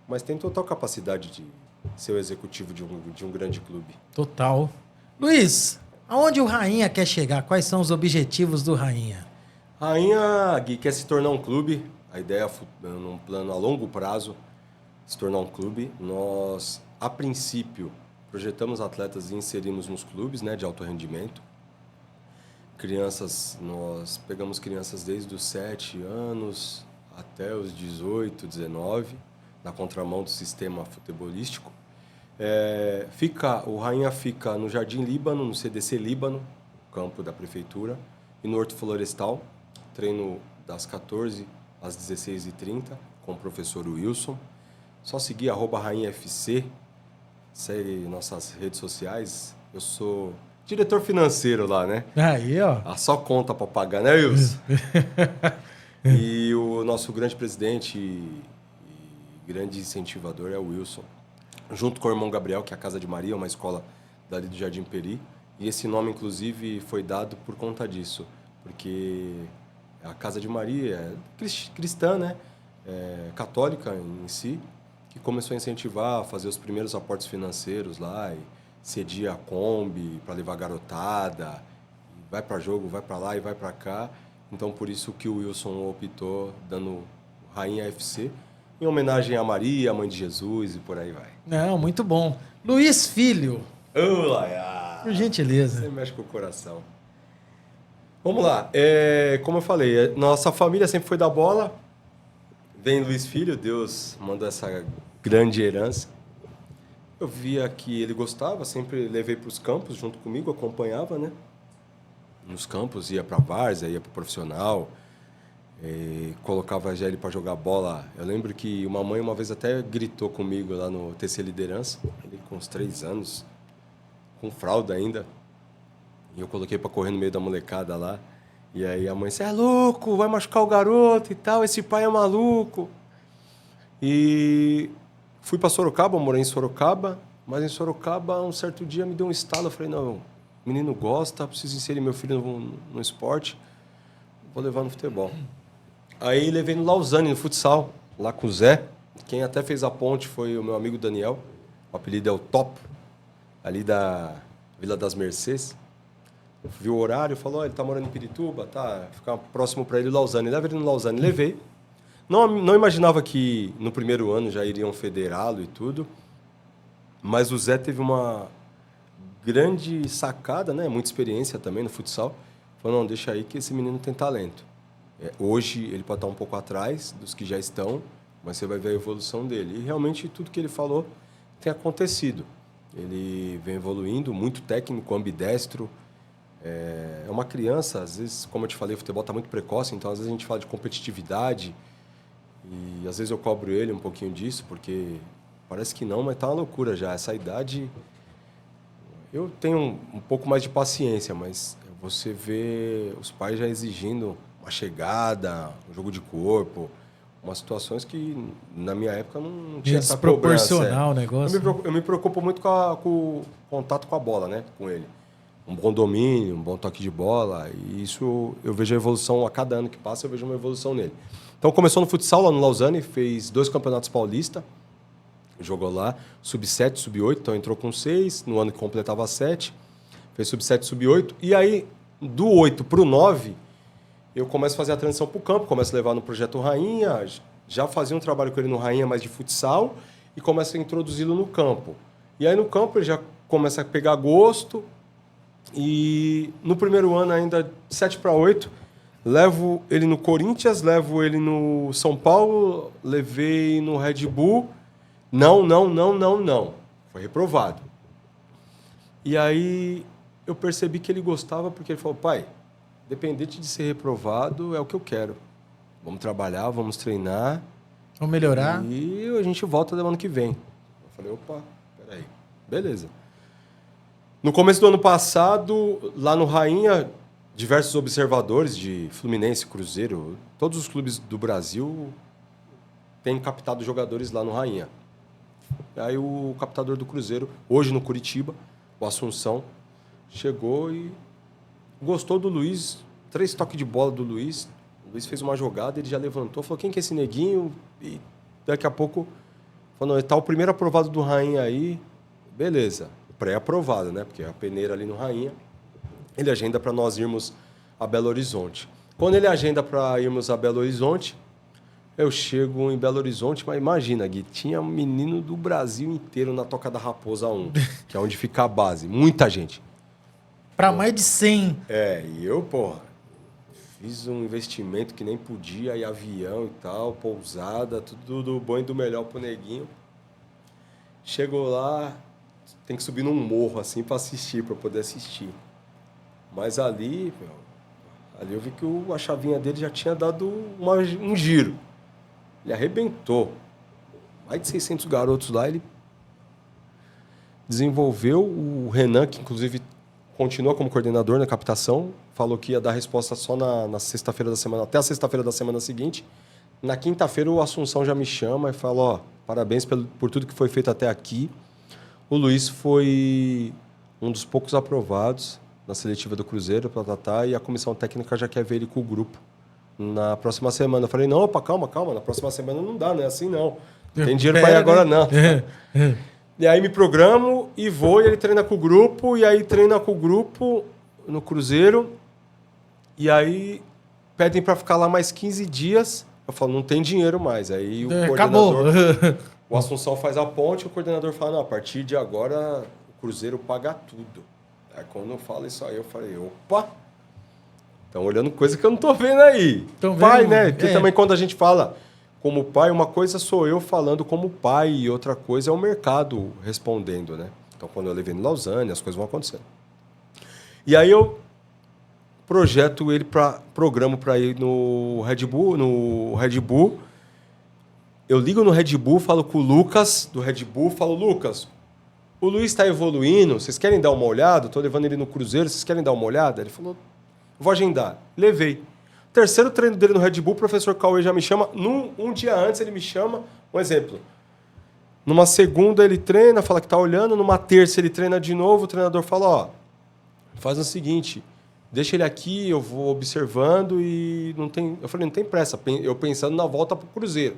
Mas tem total capacidade de ser o executivo de um grande clube. Total. Luiz, aonde o Rainha quer chegar? Quais são os objetivos do Rainha? Rainha, Gui, quer se tornar um clube. A ideia é, num plano a longo prazo, se tornar um clube. Nós, a princípio... projetamos atletas e inserimos nos clubes, né, de alto rendimento. Crianças, nós pegamos crianças desde os 7 anos até os 18, 19, na contramão do sistema futebolístico. O Rainha fica no Jardim Líbano, no CDC Líbano, campo da prefeitura, e no Horto Florestal. Treino das 14 às 16h30 com o professor Wilson. Só seguir @RainhaFC. Segue nossas redes sociais. Eu sou diretor financeiro lá, né? Aí, ó. Só conta para pagar, né, Wilson? E o nosso grande presidente e grande incentivador é o Wilson. Junto com o irmão Gabriel, que é a Casa de Maria, uma escola dali do Jardim Peri. E esse nome, inclusive, foi dado por conta disso. Porque a Casa de Maria é cristã, né? Católica em si, que começou a incentivar, a fazer os primeiros aportes financeiros lá, e cedia a Kombi para levar garotada, vai para jogo, vai para lá e vai para cá. Então, por isso que o Wilson optou dando Rainha FC, em homenagem a Maria, a Mãe de Jesus e por aí vai. Não, muito bom. Luiz Filho, por gentileza. Você mexe com o coração. Vamos lá. Como eu falei, nossa família sempre foi da bola. Vem Luiz Filho, Deus mandou essa grande herança. Eu via que ele gostava, sempre levei para os campos junto comigo, acompanhava, né? Nos campos, ia para a várzea, ia para o profissional, colocava já ele para jogar bola. Eu lembro que uma mãe uma vez até gritou comigo lá no TC Liderança, ele com uns 3 anos, com fralda ainda, e eu coloquei para correr no meio da molecada lá. E aí a mãe disse, é louco, vai machucar o garoto e tal, esse pai é maluco. E fui para Sorocaba, morei em Sorocaba, mas em Sorocaba, um certo dia me deu um estalo, eu falei, não, o menino gosta, preciso inserir meu filho no esporte, vou levar no futebol. Aí levei no Lausanne, no futsal, lá com o Zé. Quem até fez a ponte foi o meu amigo Daniel, o apelido é o Top, ali da Vila das Mercês. Viu o horário, falou, ele tá morando em Pirituba, tá, ficar próximo para ele o Lausanne. Leva ele no Lausanne, levei. Não imaginava que no primeiro ano já iriam federá-lo e tudo, mas o Zé teve uma grande sacada, né? Muita experiência também no futsal. Falou, não, deixa aí que esse menino tem talento. Hoje ele pode estar um pouco atrás dos que já estão, mas você vai ver a evolução dele. E realmente tudo que ele falou tem acontecido. Ele vem evoluindo, muito técnico, ambidestro. É uma criança, às vezes, como eu te falei, o futebol está muito precoce, então às vezes a gente fala de competitividade e às vezes eu cobro ele um pouquinho disso, porque parece que não, mas está uma loucura já. Essa idade, eu tenho um pouco mais de paciência, mas você vê os pais já exigindo uma chegada, um jogo de corpo, umas situações que na minha época não tinha essa cobrança. Desproporcional o negócio. Eu me preocupo muito com o contato com a bola, né? Com ele. Um bom domínio, um bom toque de bola, e isso eu vejo a evolução a cada ano que passa, eu vejo uma evolução nele. Então começou no futsal lá no Lausanne, fez 2 campeonatos paulistas, jogou lá, sub-7, sub-8, então entrou com 6, no ano que completava 7, fez sub-7, sub-8, e aí do 8 para o 9, eu começo a fazer a transição para o campo, começo a levar no Projeto Rainha, já fazia um trabalho com ele no Rainha, mais de futsal, e começo a introduzi-lo no campo. E aí no campo ele já começa a pegar gosto, e no primeiro ano ainda 7 para 8, levo ele no Corinthians, levo ele no São Paulo, levei no Red Bull, não. Foi reprovado. E aí eu percebi que ele gostava porque ele falou, pai, independente de ser reprovado, é o que eu quero. Vamos trabalhar, vamos treinar. Vamos melhorar. E a gente volta no ano que vem. Eu falei, opa, peraí. Beleza. No começo do ano passado, lá no Rainha, diversos observadores de Fluminense, Cruzeiro, todos os clubes do Brasil têm captado jogadores lá no Rainha. Aí o captador do Cruzeiro, hoje no Curitiba, o Assunção, chegou e gostou do Luiz, 3 toques de bola do Luiz. O Luiz fez uma jogada, ele já levantou, falou, quem que é esse neguinho? E daqui a pouco, falou, está o primeiro aprovado do Rainha aí, beleza. Pré-aprovado, né? Porque é a peneira ali no Rainha. Ele agenda para nós irmos a Belo Horizonte. Quando ele agenda para irmos a Belo Horizonte, eu chego em Belo Horizonte, mas imagina, Gui, tinha um menino do Brasil inteiro na Toca da Raposa 1, que é onde fica a base. Muita gente. Para mais de 100. E eu, porra, fiz um investimento que nem podia, e avião e tal, pousada, tudo do bom e do melhor pro neguinho. Chegou lá, tem que subir num morro, assim, para assistir, para poder assistir. Mas ali eu vi que a chavinha dele já tinha dado um giro. Ele arrebentou. Mais de 600 garotos lá, ele desenvolveu. O Renan, que inclusive continua como coordenador na captação, falou que ia dar resposta só na sexta-feira da semana, até a sexta-feira da semana seguinte. Na quinta-feira o Assunção já me chama e fala, ó, parabéns por tudo que foi feito até aqui. O Luiz foi um dos poucos aprovados na seletiva do Cruzeiro para tratar, e a comissão técnica já quer ver ele com o grupo na próxima semana. Eu falei, não, opa, calma, na próxima semana não dá, não é assim não. Não tem dinheiro para ir agora não. E aí me programo e vou, e ele treina com o grupo, e aí treina com o grupo no Cruzeiro, E aí pedem para ficar lá mais 15 dias. Eu falo, não tem dinheiro mais. Aí o coordenador... Acabou. O Assunção faz a ponte, o coordenador fala, não, a partir de agora o Cruzeiro paga tudo. Aí quando eu falo isso aí, eu falei, opa, estão olhando coisa que eu não tô vendo aí. Tão Pai, vendo? né? Porque É. também quando a gente fala como pai, uma coisa sou eu falando como pai e outra coisa é o mercado respondendo, né? Então quando eu levei no Lausanne, as coisas vão acontecendo. E aí eu projeto ele programa para ir no Red Bull. Eu ligo no Red Bull, falo com o Lucas, do Red Bull, falo, Lucas, o Luiz está evoluindo, vocês querem dar uma olhada? Estou levando ele no Cruzeiro, vocês querem dar uma olhada? Ele falou, vou agendar. Levei. Terceiro treino dele no Red Bull, o professor Cauê já me chama. Um dia antes ele me chama, um exemplo. Numa segunda ele treina, fala que está olhando, numa terça ele treina de novo, o treinador fala, ó, faz o seguinte, deixa ele aqui, eu vou observando e não tem... Eu falei, não tem pressa, eu pensando na volta para o Cruzeiro.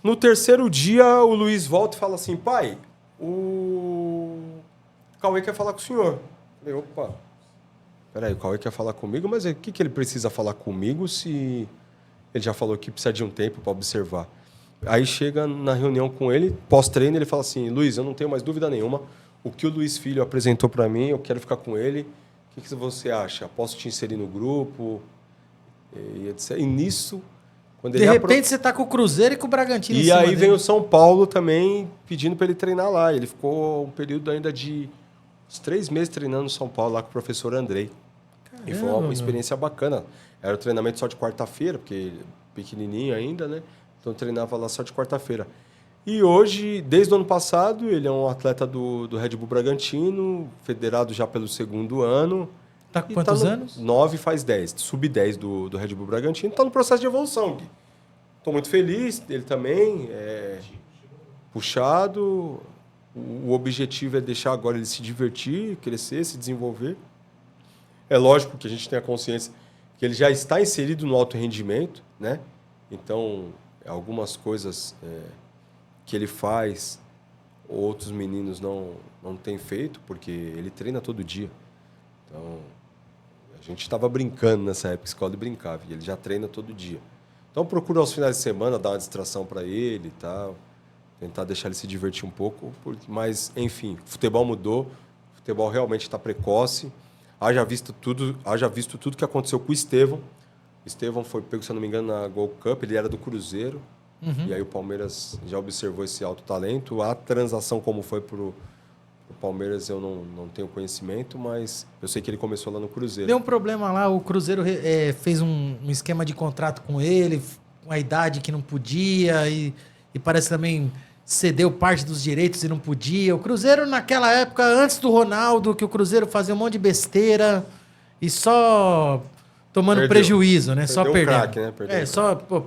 No terceiro dia, o Luiz volta e fala assim, pai, o Cauê quer falar com o senhor. Eu falei, opa, peraí, o Cauê quer falar comigo, mas o que ele precisa falar comigo se ele já falou que precisa de um tempo para observar? Aí chega na reunião com ele, pós-treino, ele fala assim, Luiz, eu não tenho mais dúvida nenhuma, o que o Luiz Filho apresentou para mim, eu quero ficar com ele, o que você acha? Posso te inserir no grupo? E etc. E nisso... De repente você tá com o Cruzeiro e com o Bragantino. E aí vem o São Paulo também pedindo para ele treinar lá. Ele ficou um período ainda de uns 3 meses treinando no São Paulo lá com o professor Andrei. Caramba, e foi uma experiência bacana. Era o treinamento só de quarta-feira, porque pequenininho ainda, né? Então eu treinava lá só de quarta-feira. E hoje, desde o ano passado, ele é um atleta do Red Bull Bragantino, federado já pelo 2º ano. Tá com quantos anos? 9 faz 10, sub-10 do Red Bull Bragantino. Está no processo de evolução, Gui. Estou muito feliz, ele também, puxado. O objetivo é deixar agora ele se divertir, crescer, se desenvolver. É lógico que a gente tem a consciência que ele já está inserido no alto rendimento, né? Então, algumas coisas que ele faz, outros meninos não têm feito, porque ele treina todo dia. Então... A gente estava brincando nessa época, escola e brincava, e ele já treina todo dia. Então, procura aos finais de semana dar uma distração para ele e tal, tentar deixar ele se divertir um pouco. Mas, enfim, o futebol mudou, o futebol realmente está precoce. Haja visto tudo que aconteceu com o Estevão. O Estevão foi pego, se eu não me engano, na Gold Cup, ele era do Cruzeiro. Uhum. E aí o Palmeiras já observou esse alto talento. A transação como foi para o Palmeiras eu não tenho conhecimento, mas eu sei que ele começou lá no Cruzeiro. Deu um problema lá, o Cruzeiro fez um esquema de contrato com ele, com a idade que não podia, e parece também cedeu parte dos direitos e não podia. O Cruzeiro, naquela época, antes do Ronaldo, que o Cruzeiro fazia um monte de besteira e só tomando prejuízo, né? Só perdendo. Craque, né?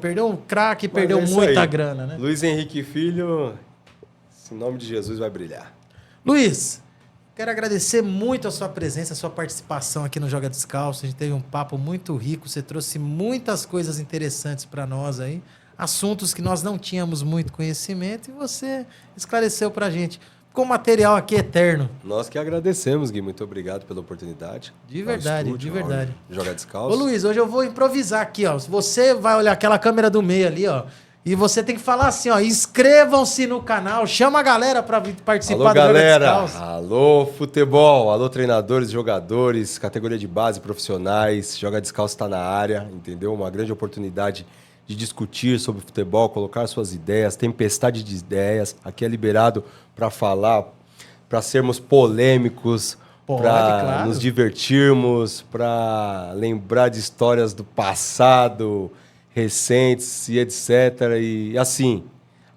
Perdeu um craque, perdeu muita grana, né? Luiz Henrique Filho, em nome de Jesus, vai brilhar. Luiz, quero agradecer muito a sua presença, a sua participação aqui no Joga Descalço. A gente teve um papo muito rico, você trouxe muitas coisas interessantes para nós aí, assuntos que nós não tínhamos muito conhecimento e você esclareceu para a gente. Ficou um material aqui eterno. Nós que agradecemos, Gui. Muito obrigado pela oportunidade. De verdade, de verdade. Jogar Descalço. Ô Luiz, hoje eu vou improvisar aqui, ó. Você vai olhar aquela câmera do meio ali, ó. E você tem que falar assim, ó, inscrevam-se no canal, chama a galera para participar do Joga Descalço. Alô, futebol, alô, treinadores, jogadores, categoria de base, profissionais, Joga Descalço está na área, entendeu? Uma grande oportunidade de discutir sobre futebol, colocar suas ideias, tempestade de ideias. Aqui é liberado para falar, para sermos polêmicos, para nos divertirmos, para lembrar de histórias do passado, recentes e etc. E assim,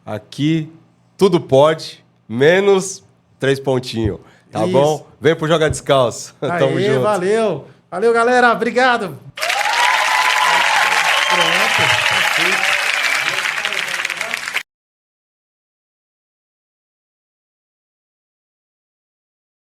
aqui tudo pode, menos 3 pontinhos. Tá Isso. Bom? Vem pro Joga Descalço. Aê, tamo junto. Valeu. Valeu, galera. Obrigado. Pronto. Perfeito.